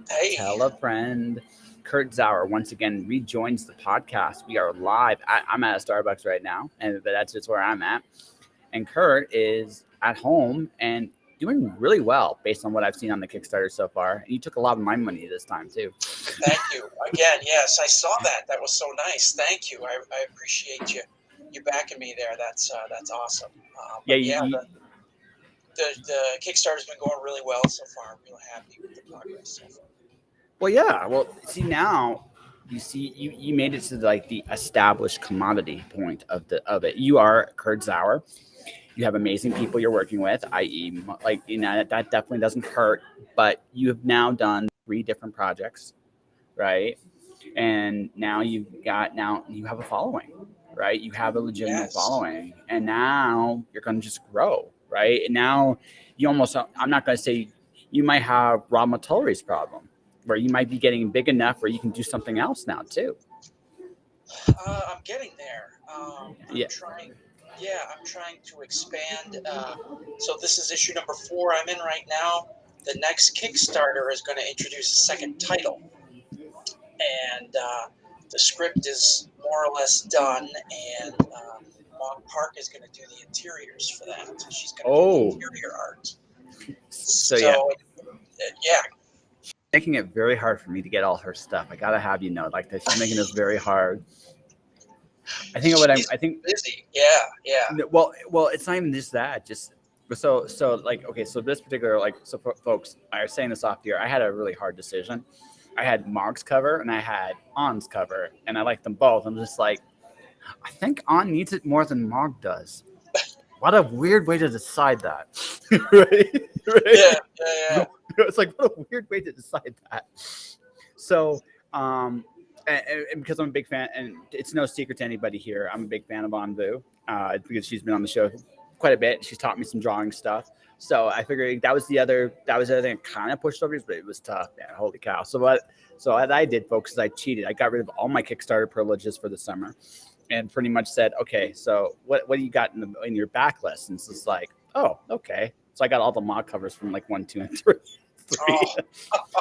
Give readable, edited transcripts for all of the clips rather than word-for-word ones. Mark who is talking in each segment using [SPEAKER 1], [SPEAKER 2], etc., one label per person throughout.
[SPEAKER 1] Hey.
[SPEAKER 2] Tell a friend. Kurt Zauer once again rejoins the podcast. We are live. I'm at a Starbucks right now, and that's just where I'm at. And Kurt is at home and doing really well based on what I've seen on the Kickstarter so far. And you took a lot of my money this time too.
[SPEAKER 1] Thank you again. Yes, I saw that. That was so nice. Thank you. I appreciate you backing me there. That's awesome.
[SPEAKER 2] Yeah,
[SPEAKER 1] But yeah, the Kickstarter's been going really well so far. I'm real happy with the progress so far.
[SPEAKER 2] well, yeah. Well, see now, you made it to like the established commodity point of it. You are Kurt Zauer. You have amazing people you're working with, i.e., like that definitely doesn't hurt. But you have now done three different projects, right? And now you have a following, right? You have a legitimate
[SPEAKER 1] Yes.
[SPEAKER 2] following, and now you're going to just grow, right? And now you almost, I'm not going to say you might have Rob Matulry's problem, where you might be getting big enough where you can do something else now too.
[SPEAKER 1] I'm getting there. I'm
[SPEAKER 2] Yeah.
[SPEAKER 1] trying. Yeah, I'm trying to expand. So this is issue number 4 I'm in right now. The next Kickstarter is going to introduce a second title, and the script is more or less done. And Mog Park is going to do the interiors for that. She's going to do the
[SPEAKER 2] Oh,
[SPEAKER 1] interior art.
[SPEAKER 2] so yeah,
[SPEAKER 1] So yeah,
[SPEAKER 2] making it very hard for me to get all her stuff. I gotta have you know, like that. She's making this very hard. I think what
[SPEAKER 1] she's
[SPEAKER 2] I think.
[SPEAKER 1] busy. Yeah, yeah.
[SPEAKER 2] Well, it's not even just that. Just so like okay, so this particular like so folks, I was saying this off here. I had a really hard decision. I had Mog's cover and I had On's cover, and I liked them both. I'm just like, I think On needs it more than Mog does. What a weird way to decide that, right?
[SPEAKER 1] Yeah,
[SPEAKER 2] Right?
[SPEAKER 1] yeah,
[SPEAKER 2] It's like what a weird way to decide that. So, and because I'm a big fan, and it's no secret to anybody here, I'm a big fan of Anvu because she's been on the show quite a bit. She's taught me some drawing stuff. So I figured that was the other thing that kind of pushed over, but it was tough, man. Holy cow! So what I did, folks, is I cheated. I got rid of all my Kickstarter privileges for the summer, and pretty much said, okay, so what do you got in your backlist? And it's just like, oh, okay. So I got all the mod covers from like 1, 2, and 3.
[SPEAKER 1] Oh,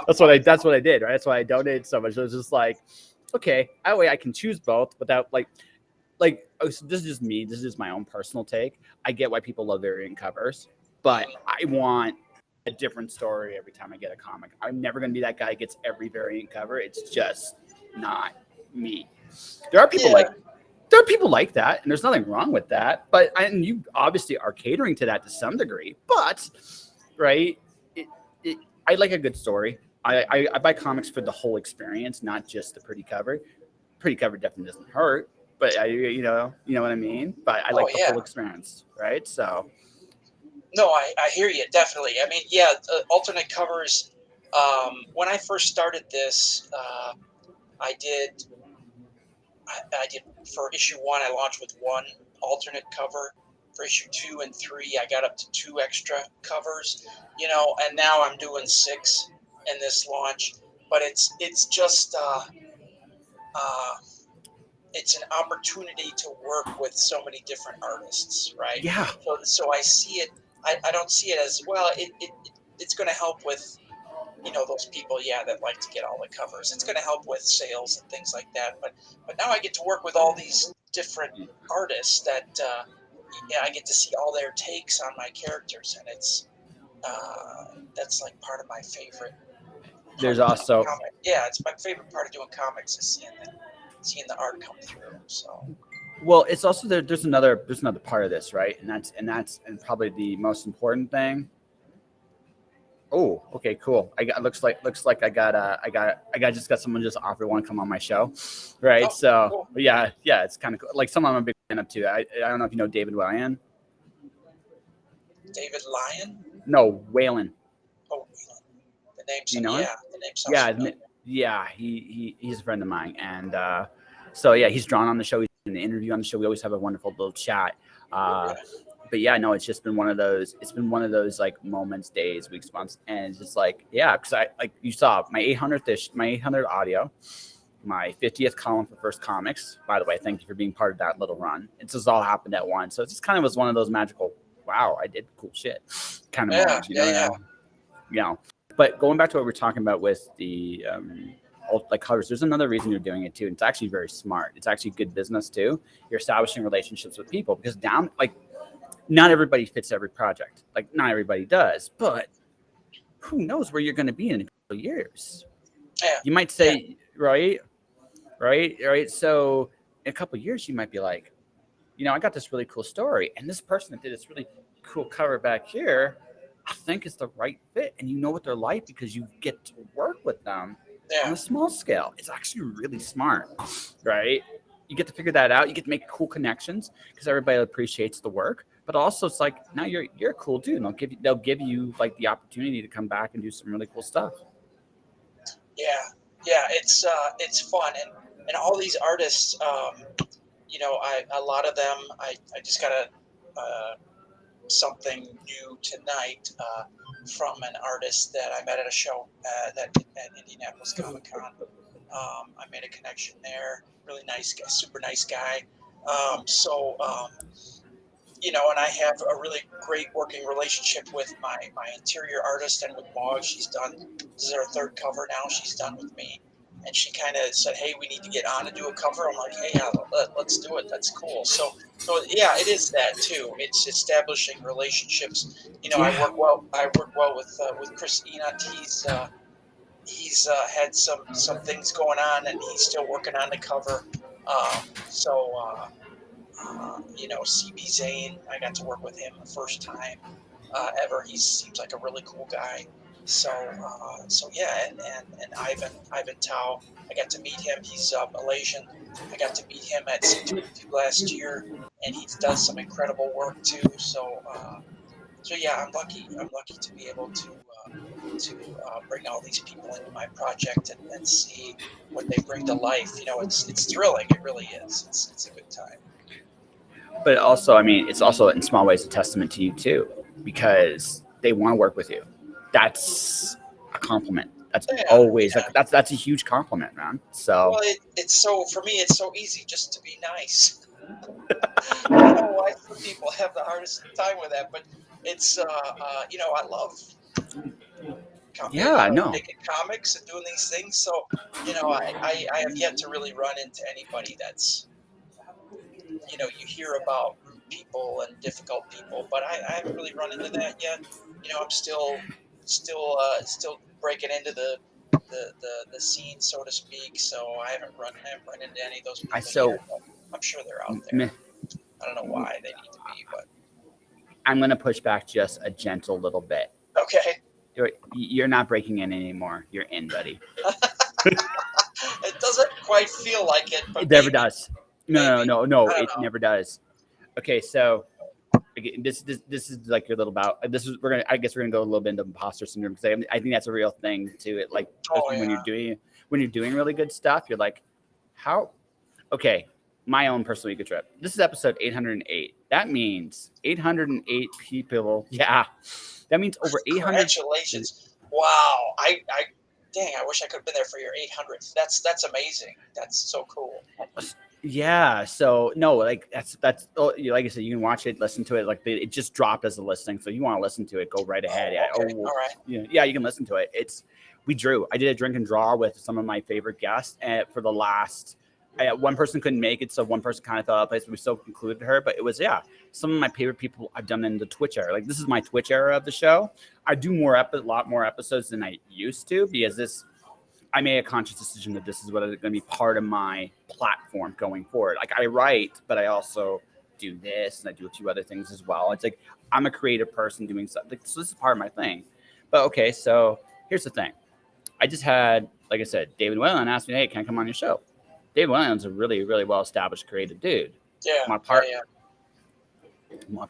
[SPEAKER 2] That's what I did, right? That's why I donated so much. It was just like, okay, that way I can choose both without oh, so this is just me. This is just my own personal take. I get why people love variant covers, but
[SPEAKER 1] mhm.
[SPEAKER 2] I want a different story every time I get a comic. I'm never gonna be that guy who gets every variant cover. It's just not me. There are people
[SPEAKER 1] Yeah.
[SPEAKER 2] like there are people like that, and there's nothing wrong with that. And you obviously are catering to that to some degree. But right, it, it, I like a good story. I buy comics for the whole experience, not just the pretty cover. Pretty cover definitely doesn't hurt, but you know what I mean. But I
[SPEAKER 1] Oh
[SPEAKER 2] like the
[SPEAKER 1] yeah.
[SPEAKER 2] whole experience, right? So
[SPEAKER 1] No, I hear you definitely. I mean, yeah, alternate covers. When I first started this, I did I did for issue 1. I launched with 1 alternate cover. For issue 2 and 3, I got up to 2 extra covers. And now I'm doing 6 in this launch. But it's just uh, it's an opportunity to work with so many different artists, right?
[SPEAKER 2] yeah,
[SPEAKER 1] So I see it. I don't see it as well. It's going to help with those people, yeah, that like to get all the covers. It's going to help with sales and things like that. But now I get to work with all these different artists that yeah, I get to see all their takes on my characters, and that's like part of my favorite part
[SPEAKER 2] there's
[SPEAKER 1] of doing
[SPEAKER 2] also
[SPEAKER 1] comic. Yeah, it's my favorite part of doing comics is seeing the art come through. So
[SPEAKER 2] well, it's also there's another part of this, right? And probably the most important thing. Oh, okay, cool. I got looks like I got just got someone just offered one come on my show, right?
[SPEAKER 1] oh,
[SPEAKER 2] So
[SPEAKER 1] cool.
[SPEAKER 2] yeah, it's kind of cool. Like someone I'm a big fan of too. I don't know if you know David Wyan.
[SPEAKER 1] David Lyon.
[SPEAKER 2] No, Whalen.
[SPEAKER 1] Oh, the name.
[SPEAKER 2] Do you know him?
[SPEAKER 1] The name sounds
[SPEAKER 2] Yeah,
[SPEAKER 1] familiar.
[SPEAKER 2] yeah. He's a friend of mine, and so yeah, he's drawn on the show. He's in the interview on the show. We always have a wonderful little chat. Uh,
[SPEAKER 1] Okay.
[SPEAKER 2] but yeah, no, it's just been one of those. It's been one of those like moments, days, weeks, months, and it's just like yeah, because I like you saw my 800th audio, my 50th column for First Comics. By the way, thank you for being part of that little run. It just all happened at once, so it just kind of was one of those magical. Wow, I did cool shit kind of
[SPEAKER 1] Yeah,
[SPEAKER 2] moments,
[SPEAKER 1] yeah, yeah.
[SPEAKER 2] you know. But going back to what we're talking about with the like covers, there's another reason you're doing it too, and it's actually very smart. It's actually good business too. You're establishing relationships with people because not everybody fits every project. Like not everybody does, but who knows where you're going to be in a couple of years?
[SPEAKER 1] Yeah.
[SPEAKER 2] You might say, right. So in a couple of years, you might be like, I got this really cool story, and this person that did this really cool cover back here, I think is the right fit, and you know what they're like because you get to work with them on a small scale. It's actually really smart, right? You get to figure that out. You get to make cool connections because everybody appreciates the work. But also, it's like now you're a cool dude. And they'll give you like the opportunity to come back and do some really cool stuff.
[SPEAKER 1] Yeah, it's fun, and all these artists, a lot of them, I just got something new tonight from an artist that I met at a show at Indianapolis Comic Con. I made a connection there. Really nice guy, super nice guy. And I have a really great working relationship with my interior artist and with Maud. This is her third cover now she's done with me. And she kind of said, hey, we need to get on and do a cover. I'm like, hey, yeah, let's do it. That's cool. So yeah, it is that too. It's establishing relationships. I work well with Chris Enot. He's had some things going on, and he's still working on the cover. CB Zane, I got to work with him the first time ever. He seems like a really cool guy. So yeah, and Ivan Tao, I got to meet him. He's Malaysian. I got to meet him at C22 last year, and he does some incredible work too. So yeah, I'm lucky to be able to bring all these people into my project and see what they bring to life. It's thrilling. It really is. It's a good time.
[SPEAKER 2] But also, I mean, it's also in small ways a testament to you too, because they want to work with you. That's a compliment. That's always that's a huge compliment, man. So
[SPEAKER 1] it's so for me, it's so easy just to be nice. I don't know why some people have the hardest time with that, but it's I love making comics and doing these things. So I have yet to really run into anybody that's you hear about people and difficult people, but I haven't really run into that yet. I'm still breaking into the scene, so to speak. So I haven't run into any of those people yet, but I'm sure they're out there. I don't know why they need to be, but
[SPEAKER 2] I'm going to push back just a gentle little bit.
[SPEAKER 1] Okay.
[SPEAKER 2] You're not breaking in anymore. You're in, buddy.
[SPEAKER 1] It doesn't quite feel like it, but
[SPEAKER 2] it never does. No. It never does. Okay, so again, this is like your little bout. I guess we're gonna go a little bit into imposter syndrome because I think that's a real thing too. It like when you're doing really good stuff, you're like, how? Okay, my own personal ego trip. This is episode 808. That means 808 people. Yeah, that means over 800.
[SPEAKER 1] Congratulations! Wow, I wish I could have been there for your 800th. That's amazing. That's so cool.
[SPEAKER 2] Yeah. So no, like that's like I said, you can watch it, listen to it. Like it just dropped as a listing, so you want to listen to it, go right ahead.
[SPEAKER 1] Okay. All right.
[SPEAKER 2] Yeah, you can listen to it. We drew. I did a drink and draw with some of my favorite guests, for the last. One person couldn't make it, so one person kind of fell out of place. But we still included her. But it was some of my favorite people I've done in the Twitch era. Like this is my Twitch era of the show. I do a lot more episodes than I used to because I made a conscious decision that this is what is going to be part of my platform going forward. Like I write, but I also do this and I do a few other things as well. It's like I'm a creative person doing something, so this is part of my thing. But okay, so here's the thing. I just had, like I said, David Whalen asked me, hey, can I come on your show? David Whalen's a really, really well-established creative dude.
[SPEAKER 1] Yeah.
[SPEAKER 2] Mark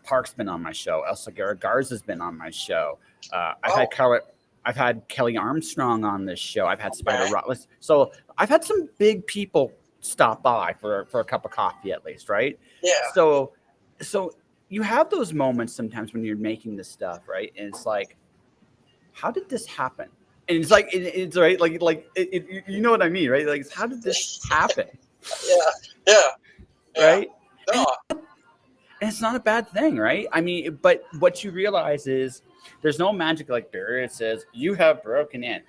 [SPEAKER 2] Park's been on my show. Elsa Garza's been on my show. I've had Kelly Armstrong on this show. I've had Spider Rotless. So I've had some big people stop by for a cup of coffee at least, right?
[SPEAKER 1] Yeah.
[SPEAKER 2] So you have those moments sometimes when you're making this stuff, right? And it's like, how did this happen? And it's like it's right, you know what I mean, right? Like, how did this happen?
[SPEAKER 1] Yeah.
[SPEAKER 2] Right?
[SPEAKER 1] No.
[SPEAKER 2] And it's not a bad thing, right? I mean, but what you realize is There's no magic like barrier. It says you have broken in.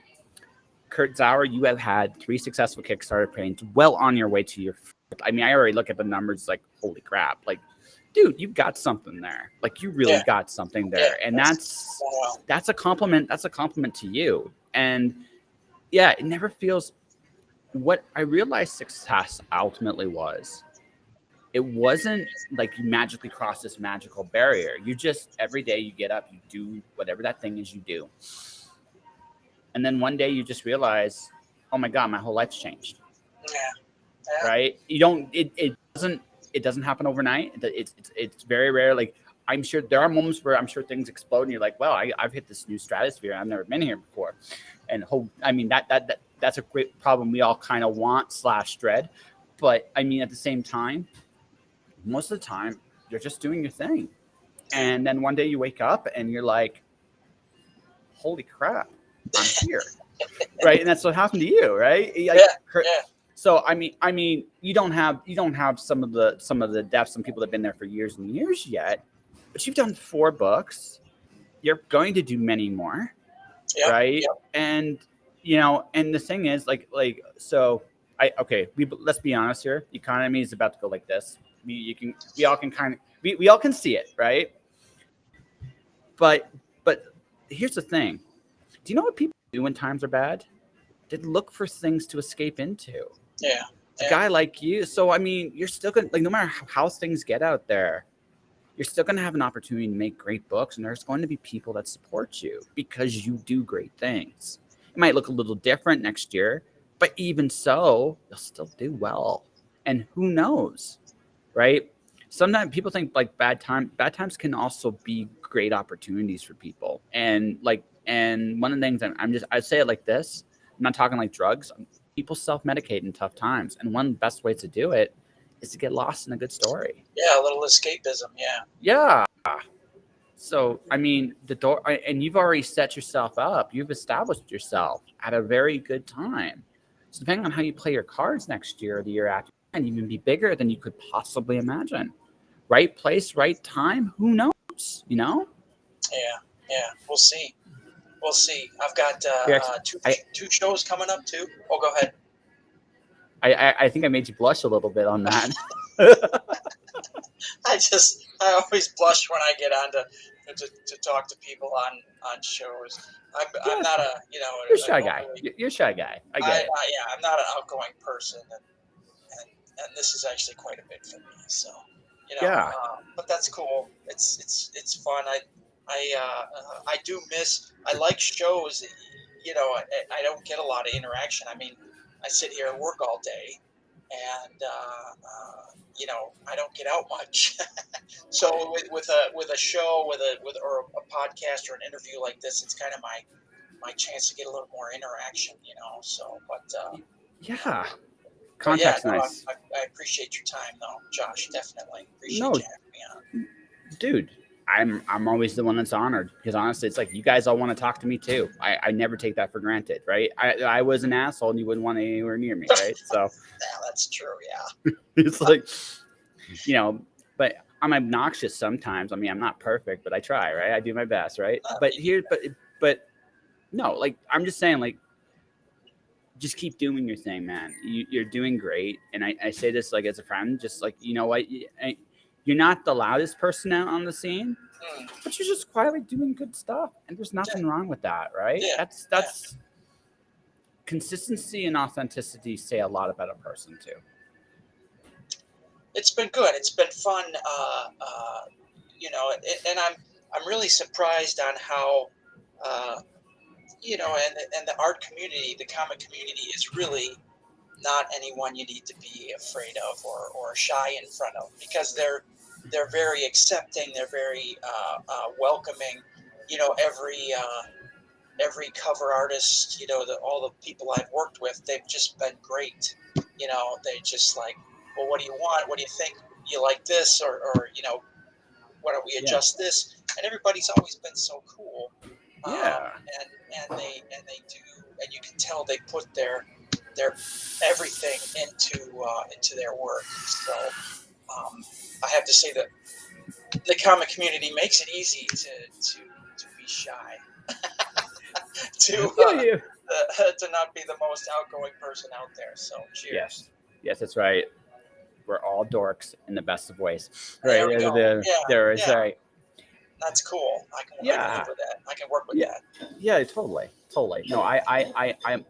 [SPEAKER 2] Kurt Zauer, you have had 3 successful Kickstarter campaigns, well on your way to your. I mean, I already look at the numbers like, holy crap! Like, dude, you've got something there. Like, you really got something there, and that's a compliment. That's a compliment to you. And yeah, it never feels. What I realized success ultimately was, it wasn't like you magically cross this magical barrier. You just every day you get up, you do whatever that thing is you do. And then one day you just realize, oh my God, my whole life's changed.
[SPEAKER 1] Yeah.
[SPEAKER 2] Right? You don't. It doesn't happen overnight. It's very rare. Like, I'm sure there are moments where I'm sure things explode, and you're like, wow, I've hit this new stratosphere. I've never been here before. And I mean that's a great problem we all kind of want / dread. But I mean, at the same time, most of the time you're just doing your thing, and then one day you wake up and you're like, holy crap, I'm here. Right? And that's what happened to you, right? Like,
[SPEAKER 1] yeah.
[SPEAKER 2] So I mean, you don't have some of the depth, some people that have been there for years and years yet, but you've done 4 books. You're going to do many more, right?
[SPEAKER 1] Yep.
[SPEAKER 2] And and the thing is, so let's be honest here. The economy is about to go like this. We all can see it, right? But here's the thing. Do you know what people do when times are bad? They look for things to escape into.
[SPEAKER 1] Yeah.
[SPEAKER 2] A guy like you. So, I mean, you're still going to, like, no matter how things get out there, you're still going to have an opportunity to make great books. And there's going to be people that support you because you do great things. It might look a little different next year, but even so, you'll still do well. And who knows, right? Sometimes people think like bad times can also be great opportunities for people. And one of the things I say it like this. I'm not talking like drugs. People self-medicate in tough times. And one of the best ways to do it is to get lost in a good story.
[SPEAKER 1] Yeah, a little escapism, yeah.
[SPEAKER 2] Yeah. So, I mean, and you've already set yourself up. You've established yourself at a very good time. So depending on how you play your cards next year or the year after, and even be bigger than you could possibly imagine. Right place, right time. Who knows?
[SPEAKER 1] Yeah. We'll see. I've got two shows coming up too. Oh, go ahead.
[SPEAKER 2] I think I made you blush a little bit on that.
[SPEAKER 1] I always blush when I get on to talk to people on shows. I'm not a
[SPEAKER 2] You're a shy guy. You're a shy guy. I get it.
[SPEAKER 1] I'm not an outgoing person, and this is actually quite a bit for me. So but that's cool. It's fun. I do miss. I like shows. I don't get a lot of interaction. I mean, I sit here and work all day, and I don't get out much. So with a show or a podcast or an interview like this, it's kind of my chance to get a little more interaction. So
[SPEAKER 2] Contact's nice.
[SPEAKER 1] I appreciate your time, though, Josh. Definitely appreciate you having me on.
[SPEAKER 2] Dude, I'm always the one that's honored, because honestly, it's like you guys all want to talk to me too. I never take that for granted, right? I was an asshole and you wouldn't want anywhere near me, right? So
[SPEAKER 1] yeah, that's true. Yeah.
[SPEAKER 2] It's like, but I'm obnoxious sometimes. I mean, I'm not perfect, but I try, right? I do my best, right? But no, like, I'm just saying, like, just keep doing your thing, man. You're doing great. And I say this like as a friend, just like, you know what? You're not the loudest person out on the scene, but you're just quietly doing good stuff. And there's nothing wrong with that, right?
[SPEAKER 1] Yeah.
[SPEAKER 2] That's consistency and authenticity say a lot about a person too.
[SPEAKER 1] It's been good. It's been fun. And I'm really surprised on how, and the art community, the comic community is really not anyone you need to be afraid of or shy in front of, because they're very accepting. They're very welcoming. Every cover artist, all the people I've worked with, they've just been great. They just like, well, what do you want? What do you think? You like this, or why don't we adjust this? And everybody's always been so cool. And they do, and you can tell they put their everything into their work. So I have to say that the comic community makes it easy to be be shy, to
[SPEAKER 2] Yeah.
[SPEAKER 1] to not be the most outgoing person out there. So cheers.
[SPEAKER 2] Yes, that's right. We're all dorks in the best of ways.
[SPEAKER 1] There
[SPEAKER 2] Right.
[SPEAKER 1] we go. Yeah,
[SPEAKER 2] There is
[SPEAKER 1] yeah,
[SPEAKER 2] right.
[SPEAKER 1] that's cool. I can live
[SPEAKER 2] Yeah.
[SPEAKER 1] with that. I can work with
[SPEAKER 2] Yeah.
[SPEAKER 1] that.
[SPEAKER 2] Yeah, totally. No, I'm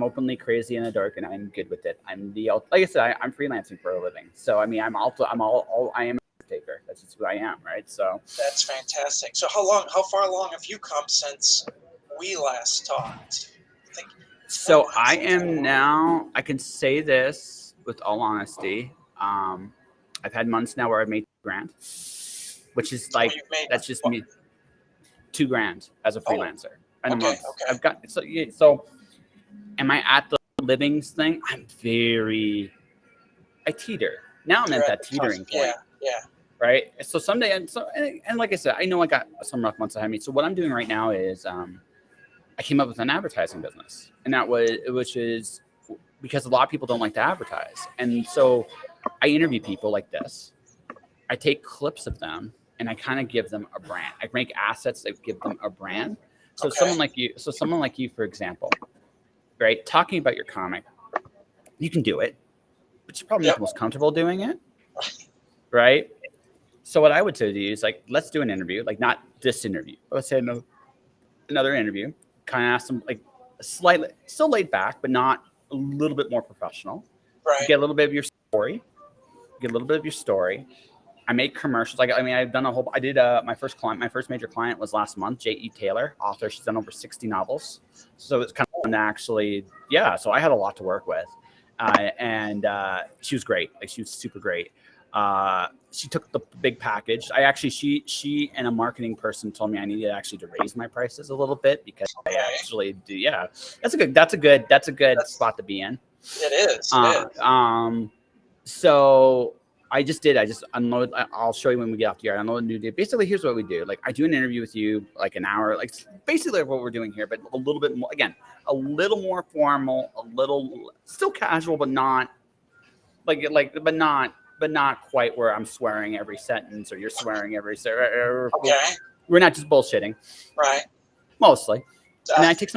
[SPEAKER 2] openly crazy and a dork, and I'm good with it. Like I said, I'm freelancing for a living, so I mean, I am a taker. That's just who I am, right? So,
[SPEAKER 1] That's fantastic. So how far along have you come since we last talked? I think it's been a
[SPEAKER 2] so
[SPEAKER 1] while
[SPEAKER 2] I
[SPEAKER 1] since
[SPEAKER 2] am now. I can say this with all honesty. Um, I've had months now where I've made $2,000, which is
[SPEAKER 1] oh,
[SPEAKER 2] like
[SPEAKER 1] you've made
[SPEAKER 2] that's just
[SPEAKER 1] what?
[SPEAKER 2] me $2,000 as a
[SPEAKER 1] Oh,
[SPEAKER 2] freelancer in a
[SPEAKER 1] okay,
[SPEAKER 2] month.
[SPEAKER 1] okay.
[SPEAKER 2] I've got so yeah, so. Am I at the livings thing? I teeter. Now I'm
[SPEAKER 1] You're
[SPEAKER 2] at
[SPEAKER 1] at
[SPEAKER 2] that
[SPEAKER 1] the tough.
[SPEAKER 2] teetering
[SPEAKER 1] Yeah,
[SPEAKER 2] point,
[SPEAKER 1] yeah.
[SPEAKER 2] right? So someday, and like I said, I know I got some rough months ahead of me. So what I'm doing right now is I came up with an advertising business, and which is because a lot of people don't like to advertise, and so I interview people like this. I take clips of them, and I kind of give them a brand. I make assets that give them a brand. So
[SPEAKER 1] Okay.
[SPEAKER 2] someone like you, for example, right? Talking about your comic, you can do it, but you're probably not
[SPEAKER 1] Yep.
[SPEAKER 2] the most comfortable doing it, right? So what I would say to you is like, let's do an interview, like not this interview, but let's say another interview, kind of ask them like slightly, still laid back, but not a little bit more professional.
[SPEAKER 1] Right.
[SPEAKER 2] Get a little bit of your story. Get a little bit of your story. I make commercials. Like, I mean, I've done a whole, I did my first major client was last month, J.E. Taylor, author. She's done over 60 novels. So it's kind of fun to actually, yeah. So I had a lot to work with. And she was great. Like she was super great. She took the big package. She and a marketing person told me I needed actually to raise my prices a little bit because I
[SPEAKER 1] Okay.
[SPEAKER 2] actually do. Yeah, that's a good spot to be in.
[SPEAKER 1] It is. It is.
[SPEAKER 2] So I just did. I just unload. I'll show you when we get off the yard. Unload a new day. Basically, here's what we do. Like I do an interview with you, like an hour, like basically what we're doing here, but a little bit more. Again, a little more formal, a little still casual, but not but not quite where I'm swearing every sentence or you're swearing every.
[SPEAKER 1] Okay.
[SPEAKER 2] We're not just bullshitting,
[SPEAKER 1] Right.
[SPEAKER 2] mostly. And then
[SPEAKER 1] Uh,
[SPEAKER 2] I take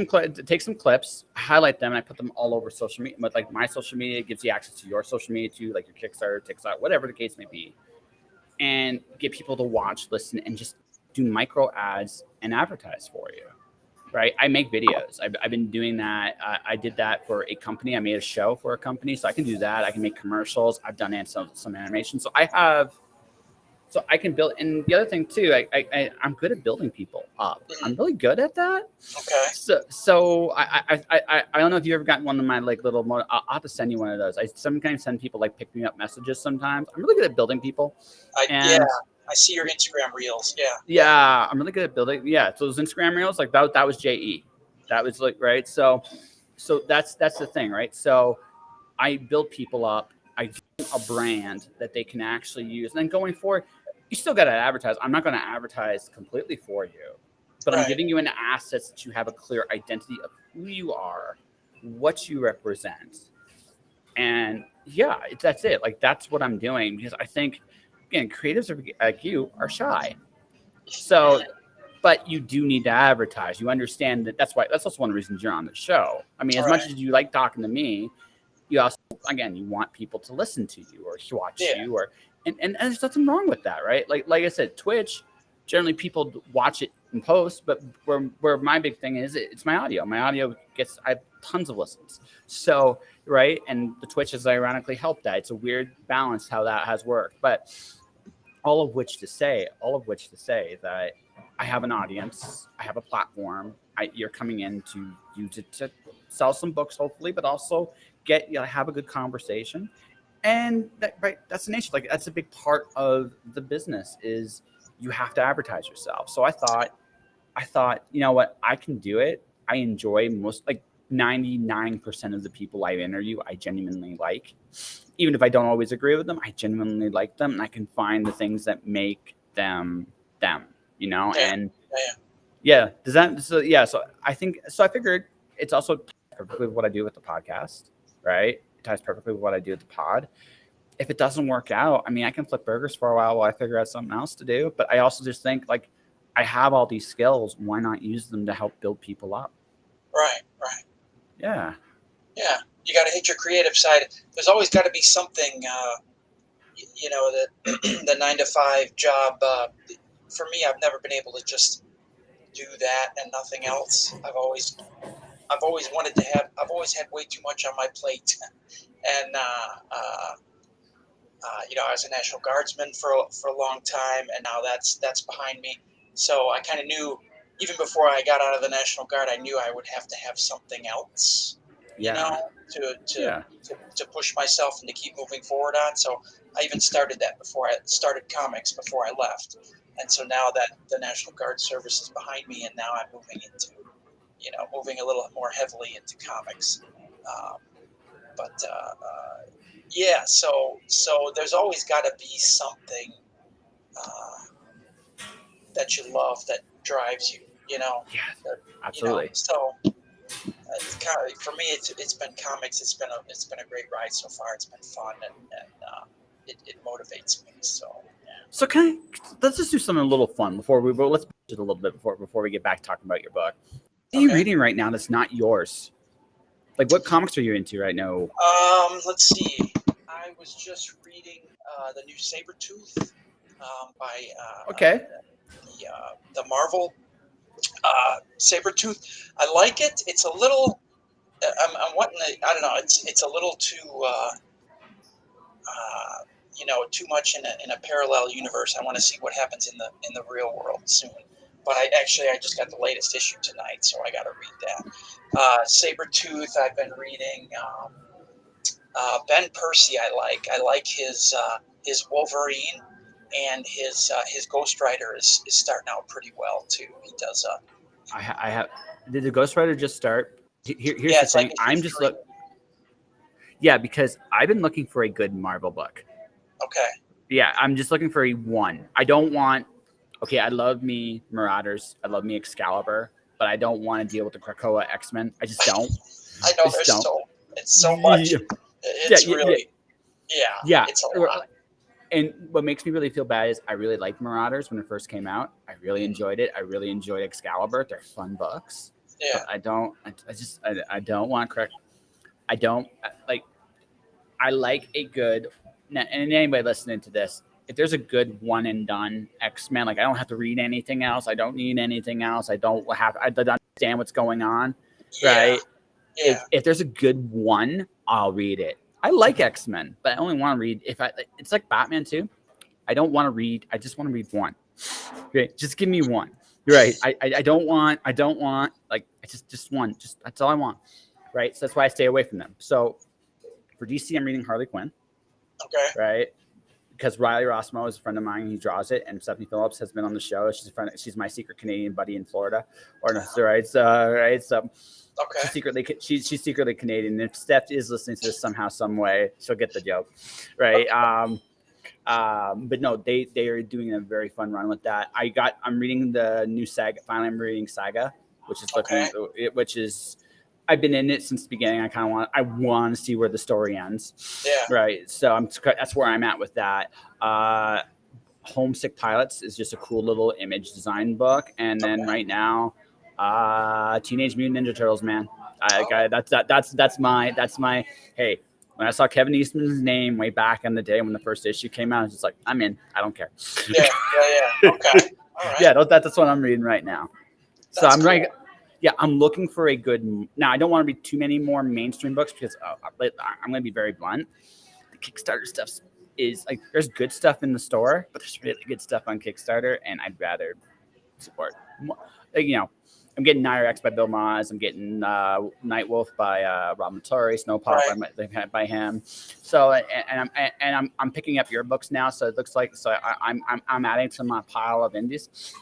[SPEAKER 2] some clips, highlight them, and I put them all over social media. But like my social media gives you access to your social media too, like your Kickstarter, TikTok, whatever the case may be, and get people to watch, listen, and just do micro ads and advertise for you. Right? I make videos. I've been doing that. I did that for a company. I made a show for a company, so I can do that. I can make commercials. I've done some animation, so so I can build. And the other thing too, I'm good at building people up. I'm really good at that.
[SPEAKER 1] okay.
[SPEAKER 2] So I don't know if you ever gotten one of my like little. I'll have to send you one of those. I sometimes send people like pick me up messages. Sometimes I'm really good at building people.
[SPEAKER 1] Yeah.
[SPEAKER 2] And
[SPEAKER 1] I see your Instagram reels. Yeah.
[SPEAKER 2] yeah, I'm really good at building. Yeah, so those Instagram reels like that was JE. That was like right. So that's the thing, right? So I build people up. I give them a brand that they can actually use. And then going forward, you still got to advertise. I'm not going to advertise completely for you, but I'm
[SPEAKER 1] Right.
[SPEAKER 2] giving you an asset that you have a clear identity of who you are, what you represent. And yeah, that's it. Like that's what I'm doing because I think, again, creatives like you are shy. So, but you do need to advertise. You understand that that's also one of the reasons you're on the show. I mean, as
[SPEAKER 1] Right.
[SPEAKER 2] much as you like talking to me, you also again you want people to listen to you or watch
[SPEAKER 1] Yeah.
[SPEAKER 2] you and there's nothing wrong with that, right? Like I said, Twitch generally people watch it in post, but where my big thing is it's my audio. My audio I have tons of listens. So right, and the Twitch has ironically helped that. It's a weird balance how that has worked, but all of which to say that I have an audience, I have a platform. You're coming in to use it to sell some books, hopefully, but also have a good conversation. And that's the nature. Like that's a big part of the business is you have to advertise yourself. So I thought, you know what, I can do it. I enjoy most like 99% of the people I interview, I genuinely like. Even if I don't always agree with them, I genuinely like them and I can find the things that make them them, you know?
[SPEAKER 1] Yeah.
[SPEAKER 2] And
[SPEAKER 1] Yeah.
[SPEAKER 2] yeah, does that so yeah, so I figured it's also perfectly with what I do with the podcast, right? It ties perfectly with what I do with the pod. If it doesn't work out, I mean, I can flip burgers for a while I figure out something else to do. But I also just think like I have all these skills. Why not use them to help build people up?
[SPEAKER 1] Right.
[SPEAKER 2] Yeah.
[SPEAKER 1] Yeah. You got to hit your creative side. There's always got to be something, that the 9 to 5 job. For me, I've never been able to just do that and nothing else. I've always wanted to have. I've always had way too much on my plate, and I was a National Guardsman for a long time, and now that's behind me. So I kind of knew, even before I got out of the National Guard, I knew I would have to have something else,
[SPEAKER 2] Yeah. Yeah.
[SPEAKER 1] to push myself and to keep moving forward on. So I even started that before I started comics before I left, and so now that the National Guard service is behind me, and now I'm moving a little more heavily into comics. Um, but yeah, so there's always got to be something that you love that drives you.
[SPEAKER 2] Yeah.
[SPEAKER 1] That,
[SPEAKER 2] Absolutely.
[SPEAKER 1] So it's kind of, for me, it's been comics. It's been a great ride so far. It's been fun, and it motivates me. So
[SPEAKER 2] So let's just do something a little fun let's do it a little bit before we get back talking about your book. What are you reading right now that's not yours? Like, what comics are you into right now?
[SPEAKER 1] Let's see. I was just reading the new Sabretooth by
[SPEAKER 2] Okay.
[SPEAKER 1] the Marvel Sabretooth. I like it. It's a little. I'm wanting to. I don't know. It's a little too. Too much in a parallel universe. I want to see what happens in the real world soon. But I just got the latest issue tonight, so I got to read that. Sabretooth, I've been reading. Ben Percy, I like his Wolverine, and his Ghost Rider is starting out pretty well too. He does.
[SPEAKER 2] I have. Did the Ghost Rider just start? Here's
[SPEAKER 1] Yeah,
[SPEAKER 2] the
[SPEAKER 1] it's
[SPEAKER 2] thing.
[SPEAKER 1] like
[SPEAKER 2] I'm just look. Yeah, because I've been looking for a good Marvel book.
[SPEAKER 1] Okay.
[SPEAKER 2] Yeah, I'm just looking for a one. I don't want. Okay, I love me Marauders. I love me Excalibur, but I don't want to deal with the Krakoa X-Men. I just don't.
[SPEAKER 1] I know it's so much. It's really. Yeah. It's a lot.
[SPEAKER 2] And what makes me really feel bad is I really liked Marauders when it first came out. I really enjoyed it. I really enjoyed Excalibur. They're fun books.
[SPEAKER 1] Yeah.
[SPEAKER 2] But I don't. I don't want correct. I don't like. I like a good. And anybody listening to this, if there's a good one and done X-Men, like I don't have to read anything else. I don't need anything else. I don't understand what's going on. Right.
[SPEAKER 1] Yeah.
[SPEAKER 2] If there's a good one, I'll read it. I like X-Men, but I only want to read it's like Batman too. I don't want to read. I just want to read one. Okay, just give me one. You're right. I don't want like just one. Just that's all I want. Right. So that's why I stay away from them. So for DC, I'm reading Harley Quinn.
[SPEAKER 1] Okay.
[SPEAKER 2] Right. Because Riley Rossmo is a friend of mine. He draws it, and Stephanie Phillips has been on the show. She's a friend. She's my secret Canadian buddy in Florida, or no, right? So
[SPEAKER 1] okay.
[SPEAKER 2] She's secretly Canadian. And if Steph is listening to this somehow, some way, she'll get the joke, right? But no, they are doing a very fun run with that. I'm reading the new Saga. Finally, I'm reading Saga, which is. I've been in it since the beginning. I want to see where the story ends.
[SPEAKER 1] Yeah.
[SPEAKER 2] Right. So that's where I'm at with that. Homesick Pilots is just a cool little image design book, and then right now, Teenage Mutant Ninja Turtles, man. That's my. Hey, when I saw Kevin Eastman's name way back in the day when the first issue came out, I was just like, I'm in. I don't care.
[SPEAKER 1] Yeah. Okay. All right.
[SPEAKER 2] Yeah, that's what I'm reading right now.
[SPEAKER 1] That's
[SPEAKER 2] so I'm
[SPEAKER 1] cool.
[SPEAKER 2] right. Yeah, I'm looking for a good. Now, I don't want to read too many more mainstream books because I'm going to be very blunt. The Kickstarter stuff is like there's good stuff in the store, but there's really good stuff on Kickstarter, and I'd rather support. I'm getting Nair X by Bill Maas. I'm getting Nightwolf by Rob Mattori, Snowpop by him. So I'm picking up your books now. So it looks like I'm adding to my pile of indies.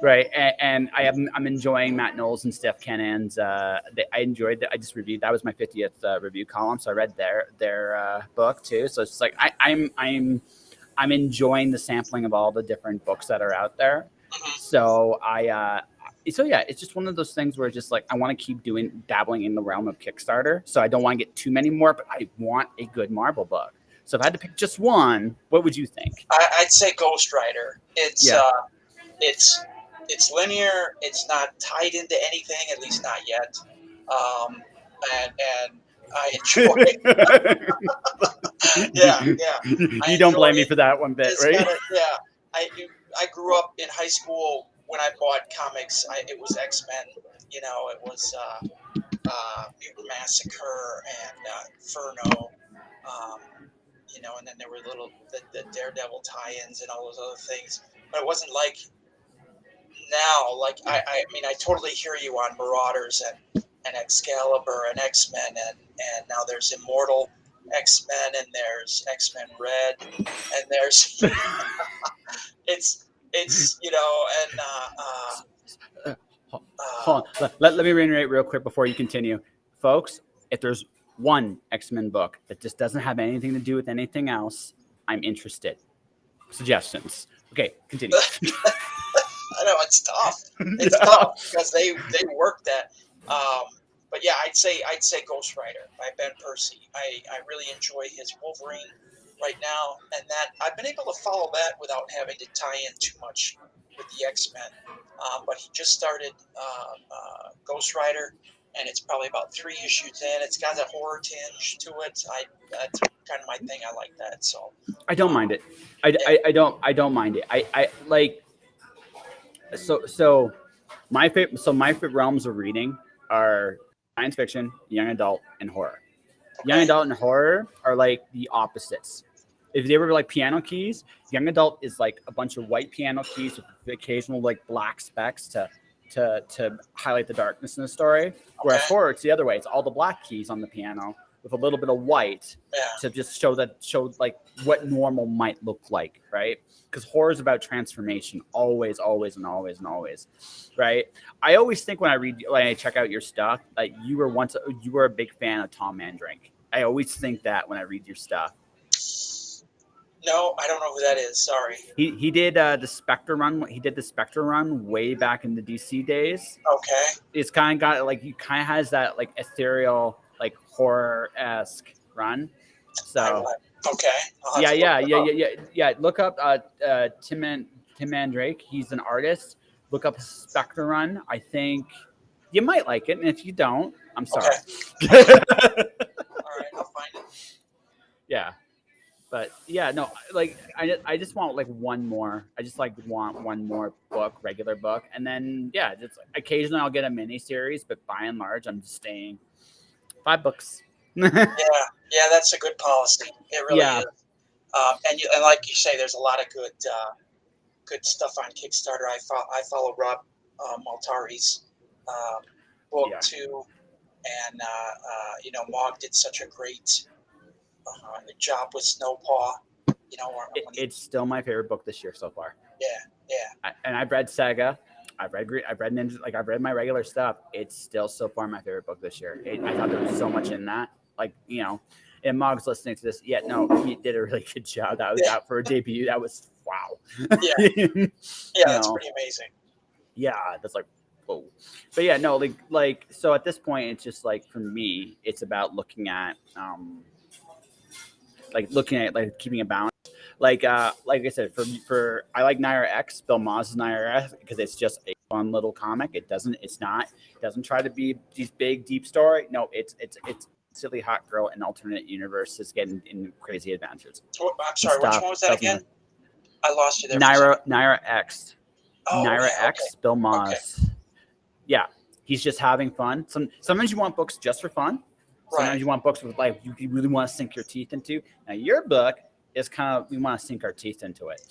[SPEAKER 2] Right, and I'm enjoying Matt Knowles and Steph Cannon's. I enjoyed that. I just reviewed. That was my 50th review column, so I read their book too. So it's like I'm enjoying the sampling of all the different books that are out there. So it's just one of those things where it's just like I want to keep dabbling in the realm of Kickstarter. So I don't want to get too many more, but I want a good Marvel book. So if I had to pick just one, what would you think?
[SPEAKER 1] I'd say Ghost Rider.
[SPEAKER 2] Yeah.
[SPEAKER 1] It's linear. It's not tied into anything, at least not yet. Um, and I enjoy. Yeah, yeah. I
[SPEAKER 2] You don't
[SPEAKER 1] enjoy
[SPEAKER 2] blame me
[SPEAKER 1] it.
[SPEAKER 2] for that one bit,
[SPEAKER 1] It's
[SPEAKER 2] right?
[SPEAKER 1] got a yeah. I grew up in high school when I bought comics. It was X-Men. It was Mutant Massacre and Inferno. Um, and then there were the Daredevil tie-ins and all those other things. But it wasn't like now. Like I mean, I totally hear you on Marauders and Excalibur and X-Men and now there's Immortal X-Men and there's X-Men Red and there's it's and
[SPEAKER 2] Hold on. Let me reiterate real quick before you continue. Folks, if there's one X-Men book that just doesn't have anything to do with anything else, I'm interested. Suggestions. Okay, continue.
[SPEAKER 1] I know it's tough. It's
[SPEAKER 2] Yeah.
[SPEAKER 1] tough because they work that. But yeah, I'd say Ghost Rider by Ben Percy. I really enjoy his Wolverine right now, and that I've been able to follow that without having to tie in too much with the X-Men. But he just started Ghost Rider, and it's probably about 3 issues in. It's got a horror tinge to it. That's kind of my thing. I like that. So
[SPEAKER 2] I don't mind it. I don't mind it. I like so my favorite realms of reading are science fiction, young adult, and horror. Young
[SPEAKER 1] okay,
[SPEAKER 2] adult and horror are like the opposites. If they were like piano keys, young adult is like a bunch of white piano keys with occasional like black specks to highlight the darkness in the story. Whereas
[SPEAKER 1] okay,
[SPEAKER 2] horror, it's the other way. It's all the black keys on the piano with a little bit of white
[SPEAKER 1] yeah,
[SPEAKER 2] to just show like what normal might look like, right? Because horror is about transformation, always, always, and always, and always, right? I always think when I check out your stuff, like you were a big fan of Tom Mandrake. I always think that when I read your stuff.
[SPEAKER 1] No, I don't know who that is. Sorry.
[SPEAKER 2] He did the Spectre run. He did the Spectre run way back in the DC days.
[SPEAKER 1] Okay.
[SPEAKER 2] It's kind of got like he kind of has that like ethereal like horror esque run. So
[SPEAKER 1] Okay. I'll have to look it up.
[SPEAKER 2] yeah. Look up Tim Mandrake. He's an artist. Look up his Spectre run. I think you might like it, and if you don't, I'm sorry.
[SPEAKER 1] Okay. All right, I'll find it.
[SPEAKER 2] Yeah. But yeah, no, like I just want like one more. I just like want one more book, regular book, and then yeah, just occasionally I'll get a mini series, but by and large, I'm just staying 5 books.
[SPEAKER 1] Yeah, that's a good policy. It really
[SPEAKER 2] Yeah.
[SPEAKER 1] is. And like you say, there's a lot of good stuff on Kickstarter. I follow Rob Maltari's book
[SPEAKER 2] Yeah.
[SPEAKER 1] too, and Mog did such a great job with Snowpaw.
[SPEAKER 2] It's still my favorite book this year so far.
[SPEAKER 1] Yeah.
[SPEAKER 2] And I've read Saga. I've read Ninja, like I've read my regular stuff. It's still so far my favorite book this year. I thought there was so much in that. Like, and Mog's listening to this. Yeah, no, he did a really good job. That was out for a debut. That was wow.
[SPEAKER 1] Yeah, that's pretty amazing.
[SPEAKER 2] Yeah, that's like whoa. But yeah, no, like so at this point, it's just like for me, it's about looking at like keeping a balance. Like I said, for I like Naira X, Bill Ma's Naira X, because it's just a fun little comic. It doesn't try to be these big deep story. No, it's silly hot girl in alternate universes getting in crazy adventures.
[SPEAKER 1] I'm sorry, which one was that again? I lost you there.
[SPEAKER 2] Naira X.
[SPEAKER 1] Oh,
[SPEAKER 2] Naira
[SPEAKER 1] yeah,
[SPEAKER 2] X, Bill Ma's. Okay. Yeah, he's just having fun. Sometimes you want books just for fun. Sometimes you want books with like you really want to sink your teeth into. Now your book is kind of we want to sink our teeth into it.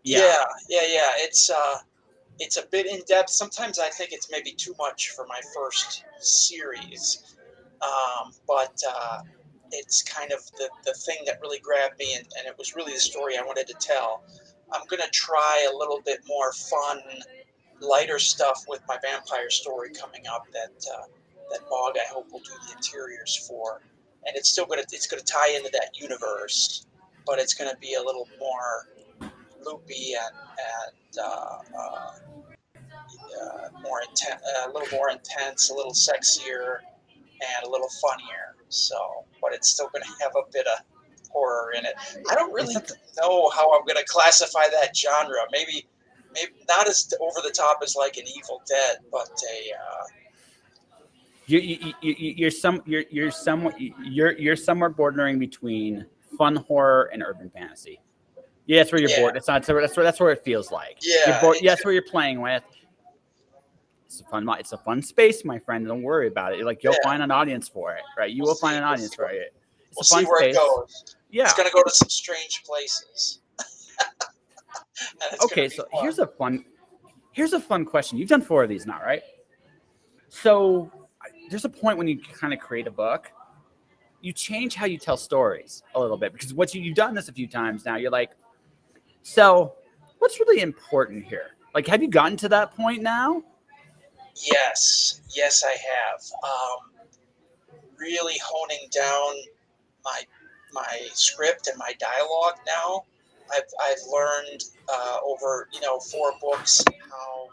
[SPEAKER 1] Yeah. It's a bit in depth. Sometimes I think it's maybe too much for my first series, but it's kind of the thing that really grabbed me, and it was really the story I wanted to tell. I'm gonna try a little bit more fun, lighter stuff with my vampire story coming up that Mog I hope will do the interiors for, and it's gonna tie into that universe, but it's gonna be a little more loopy and more intense, a little more intense, a little sexier, and a little funnier. So, but it's still gonna have a bit of horror in it. I don't really know how I'm going to classify that genre. Maybe not as over the top as like an Evil Dead, but
[SPEAKER 2] you're somewhere bordering between fun horror and urban fantasy. Yeah, that's where you're bored. It's not. That's where it feels like. You're bored. Yeah, that's where you're playing with. It's a fun space, my friend. Don't worry about it. Like you'll find an audience for it, right? You will find an audience for it.
[SPEAKER 1] We'll see where it goes.
[SPEAKER 2] Yeah,
[SPEAKER 1] it's gonna go to some strange places.
[SPEAKER 2] Okay, so here's a fun question. You've done 4 of these now, right? So there's a point when you kind of create a book, you change how you tell stories a little bit because you've done this a few times now. You're like, so what's really important here? Like, have you gotten to that point now?
[SPEAKER 1] Yes, I have. Really honing down my script and my dialogue now. I've learned over 4 books how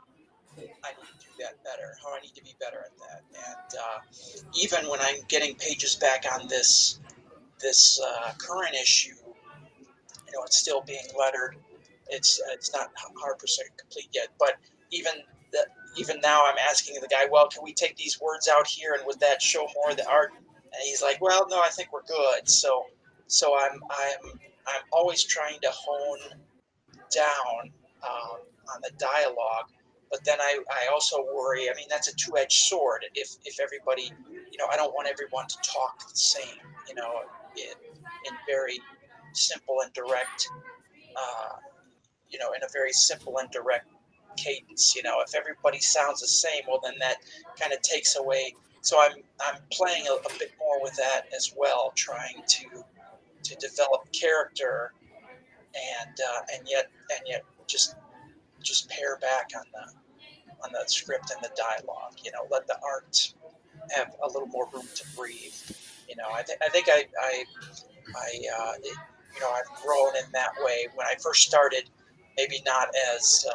[SPEAKER 1] I need to do that better, how I need to be better at that. And even when I'm getting pages back on this current issue, it's still being lettered. It's not 100% complete yet, but even now I'm asking the guy, well, can we take these words out here, and would that show more of the art? And he's like, well, no, I think we're good. So I'm always trying to hone down on the dialogue, but then I also worry. I mean, that's a two-edged sword. If everybody, I don't want everyone to talk the same. In very simple and direct. In a very simple and direct cadence. If everybody sounds the same, well, then that kind of takes away. So I'm playing a bit more with that as well, trying to develop character and yet just pare back on the script and the dialogue. Let the art have a little more room to breathe. I think I've grown in that way. When I first started, maybe not as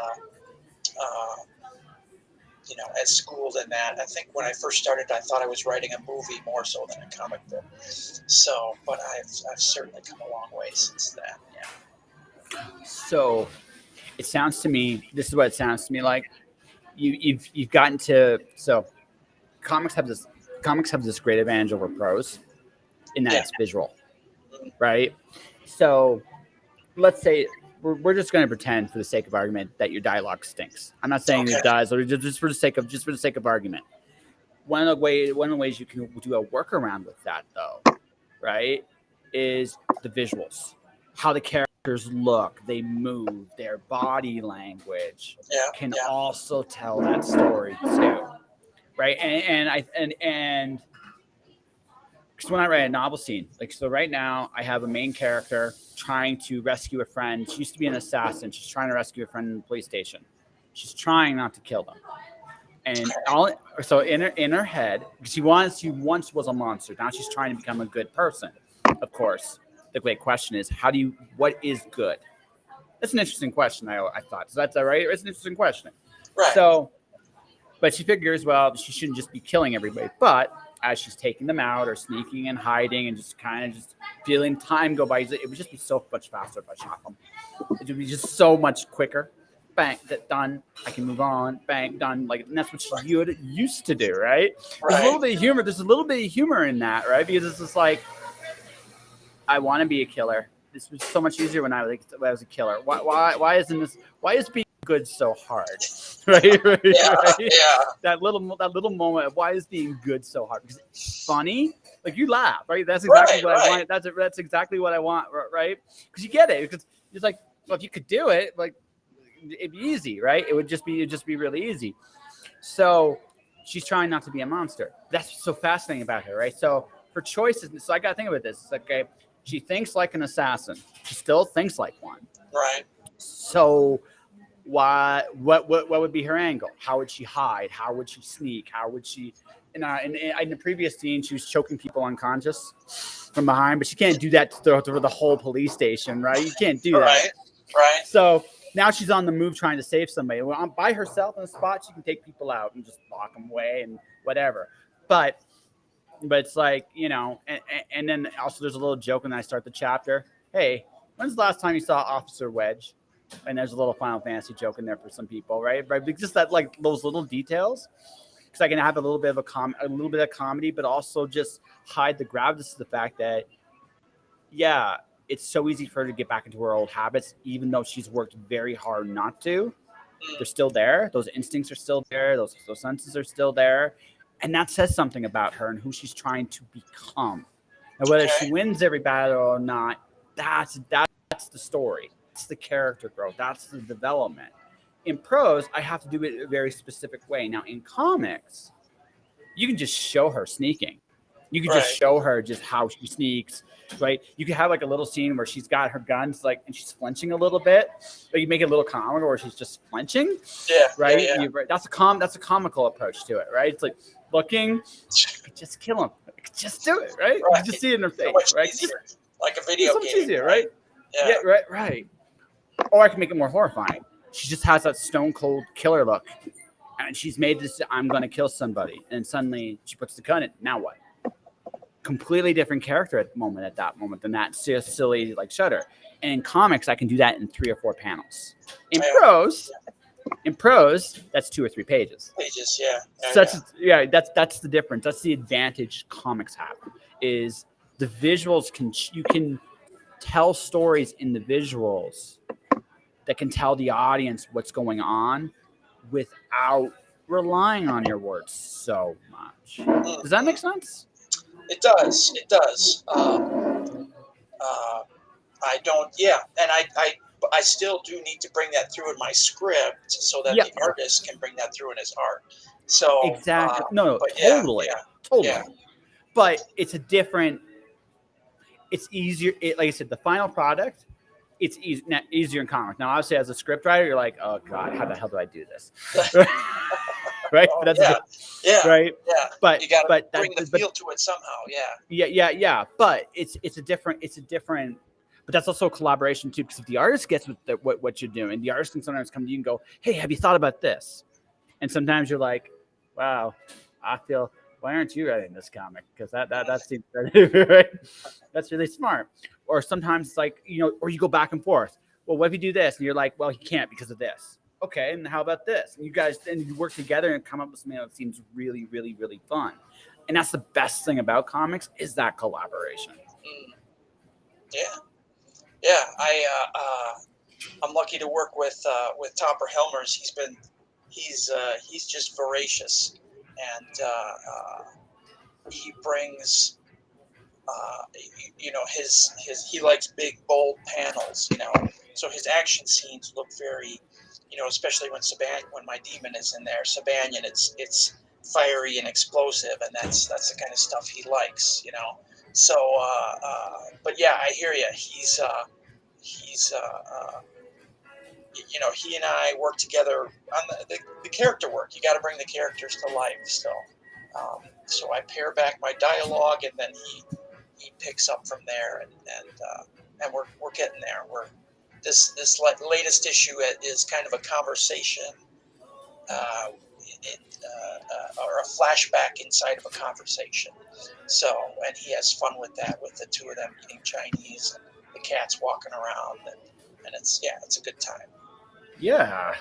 [SPEAKER 1] as schooled in that. I think when I first started, I thought I was writing a movie more so than a comic book. So, but I've certainly come a long way since then. Yeah.
[SPEAKER 2] So, it sounds to me. This is what it sounds to me like. You've gotten to comics have this great advantage over prose in that it's visual, right? So let's say we're just going to pretend, for the sake of argument, that your dialogue stinks. I'm not saying it does, or just for the sake of argument. One of the ways you can do a workaround with that, though, right, is the visuals, how the characters look, they move, their body language can also tell that story too, right? And because when I write a novel scene, right now I have a main character trying to rescue a friend. She used to be an assassin. She's trying to rescue a friend in the police station. She's trying not to kill them. And in her head, she once was a monster. Now she's trying to become a good person. Of course, the great question is, what is good? That's an interesting question. I thought. So that's all right. It's an interesting question.
[SPEAKER 1] Right.
[SPEAKER 2] So, but she figures, well, she shouldn't just be killing everybody. But as she's taking them out or sneaking and hiding and just kind of just feeling time go by, it would just be so much faster if I shot them. It would be just so much quicker. Bang, that done. I can move on. Bang, done. And that's what you used to do, right? There's a little bit of humor. There's a little bit of humor in that, right? Because it's just like, I want to be a killer. This was so much easier when I was a killer. Why is being good so hard? right?
[SPEAKER 1] Yeah.
[SPEAKER 2] That little moment of why is being good so hard? Because it's funny. Like, you laugh, right? That's exactly what I want. That's exactly what I want, right? Because you get it. Because it's like, well, if you could do it, like, it'd be easy, right? It'd just be really easy. So she's trying not to be a monster. That's so fascinating about her, right? So her choices. So I got to think about this. It's like, okay, she thinks like an assassin. She still thinks like one.
[SPEAKER 1] Right.
[SPEAKER 2] So what would be her angle? How would she hide? How would she sneak? How would she? In the previous scene, she was choking people unconscious from behind, but she can't do that through the whole police station, right? You can't do that.
[SPEAKER 1] Right.
[SPEAKER 2] So now she's on the move trying to save somebody. Well, by herself in a spot, she can take people out and just lock them away and whatever. But But it's like, and then also there's a little joke when I start the chapter. Hey, when's the last time you saw Officer Wedge? And there's a little Final Fantasy joke in there for some people, right? But just that, like, those little details, because I can have a little bit of a little bit of comedy, but also just hide the gravitas of the fact that, yeah, it's so easy for her to get back into her old habits, even though she's worked very hard not to. They're still there. Those instincts are still there. Those senses are still there. And that says something about her and who she's trying to become. And whether she
[SPEAKER 1] Okay.
[SPEAKER 2] wins every battle or not, that's the story. That's the character growth. That's the development. In prose, I have to do it a very specific way. Now, in comics, you can just show her sneaking. You can just
[SPEAKER 1] Right.
[SPEAKER 2] show her just how she sneaks, right? You can have like a little scene where she's got her guns, like, and she's flinching a little bit. But you make it a little comical where she's just flinching,
[SPEAKER 1] Yeah.
[SPEAKER 2] right?
[SPEAKER 1] Yeah.
[SPEAKER 2] That's a comical approach to it, right? It's like looking, just kill him, just do it, right?
[SPEAKER 1] Right.
[SPEAKER 2] You just see it in her
[SPEAKER 1] So
[SPEAKER 2] face,
[SPEAKER 1] much
[SPEAKER 2] right?
[SPEAKER 1] easier. Like a
[SPEAKER 2] It's
[SPEAKER 1] video
[SPEAKER 2] so much
[SPEAKER 1] game.
[SPEAKER 2] easier, right?
[SPEAKER 1] Yeah.
[SPEAKER 2] Yeah, right. Or I can make it more horrifying. She just has that stone cold killer look, and she's made this, I'm going to kill somebody, and suddenly she puts the gun in. Now what? Completely different character at that moment than that silly like Shudder. And in comics, I can do that in 3 or 4 panels. In prose, that's 2 or 3 pages.
[SPEAKER 1] Pages, yeah.
[SPEAKER 2] That's the difference. That's the advantage comics have, is the visuals you can tell stories in the visuals that can tell the audience what's going on without relying on your words so much. Does that make sense?
[SPEAKER 1] It does. It does. I don't. Yeah, and I still do need to bring that through in my script so that
[SPEAKER 2] Yeah.
[SPEAKER 1] the artist can bring that through in his art. So
[SPEAKER 2] Exactly. No,
[SPEAKER 1] but
[SPEAKER 2] totally. Totally.
[SPEAKER 1] yeah.
[SPEAKER 2] But it's easier. Like I said, the final product, it's easier in comics. Now, obviously, as a script writer, you're like, oh God, how the hell do I do this? Right?
[SPEAKER 1] Oh,
[SPEAKER 2] But
[SPEAKER 1] yeah.
[SPEAKER 2] Right.
[SPEAKER 1] Yeah.
[SPEAKER 2] But
[SPEAKER 1] you got to
[SPEAKER 2] but
[SPEAKER 1] bring the feel to it somehow. Yeah.
[SPEAKER 2] Yeah. But it's a different. But that's also a collaboration too, because if the artist gets what you're doing, the artist can sometimes come to you and go, "Hey, have you thought about this?" And sometimes you're like, "Wow, why aren't you writing this comic? Because that seems right. That's really smart." Or sometimes it's like, or you go back and forth. Well, what if you do this? And you're like, "Well, he can't because of this." Okay, and how about this? And you work together and come up with something that seems really, really, really fun. And that's the best thing about comics, is that collaboration.
[SPEAKER 1] Yeah. I'm lucky to work with Topper Helmers. He's just voracious, and he brings he likes big bold panels. So his action scenes look very, especially when my demon is in there, Sabanian, it's fiery and explosive, and that's the kind of stuff he likes. So but yeah, I hear you. He's he and I work together on the character work. You got to bring the characters to life. So I pare back my dialogue, and then he picks up from there, and we're getting there. This latest issue is kind of a conversation, or a flashback inside of a conversation. So, and he has fun with that, with the two of them eating Chinese, and the cats walking around, and it's a good time.
[SPEAKER 2] Yeah,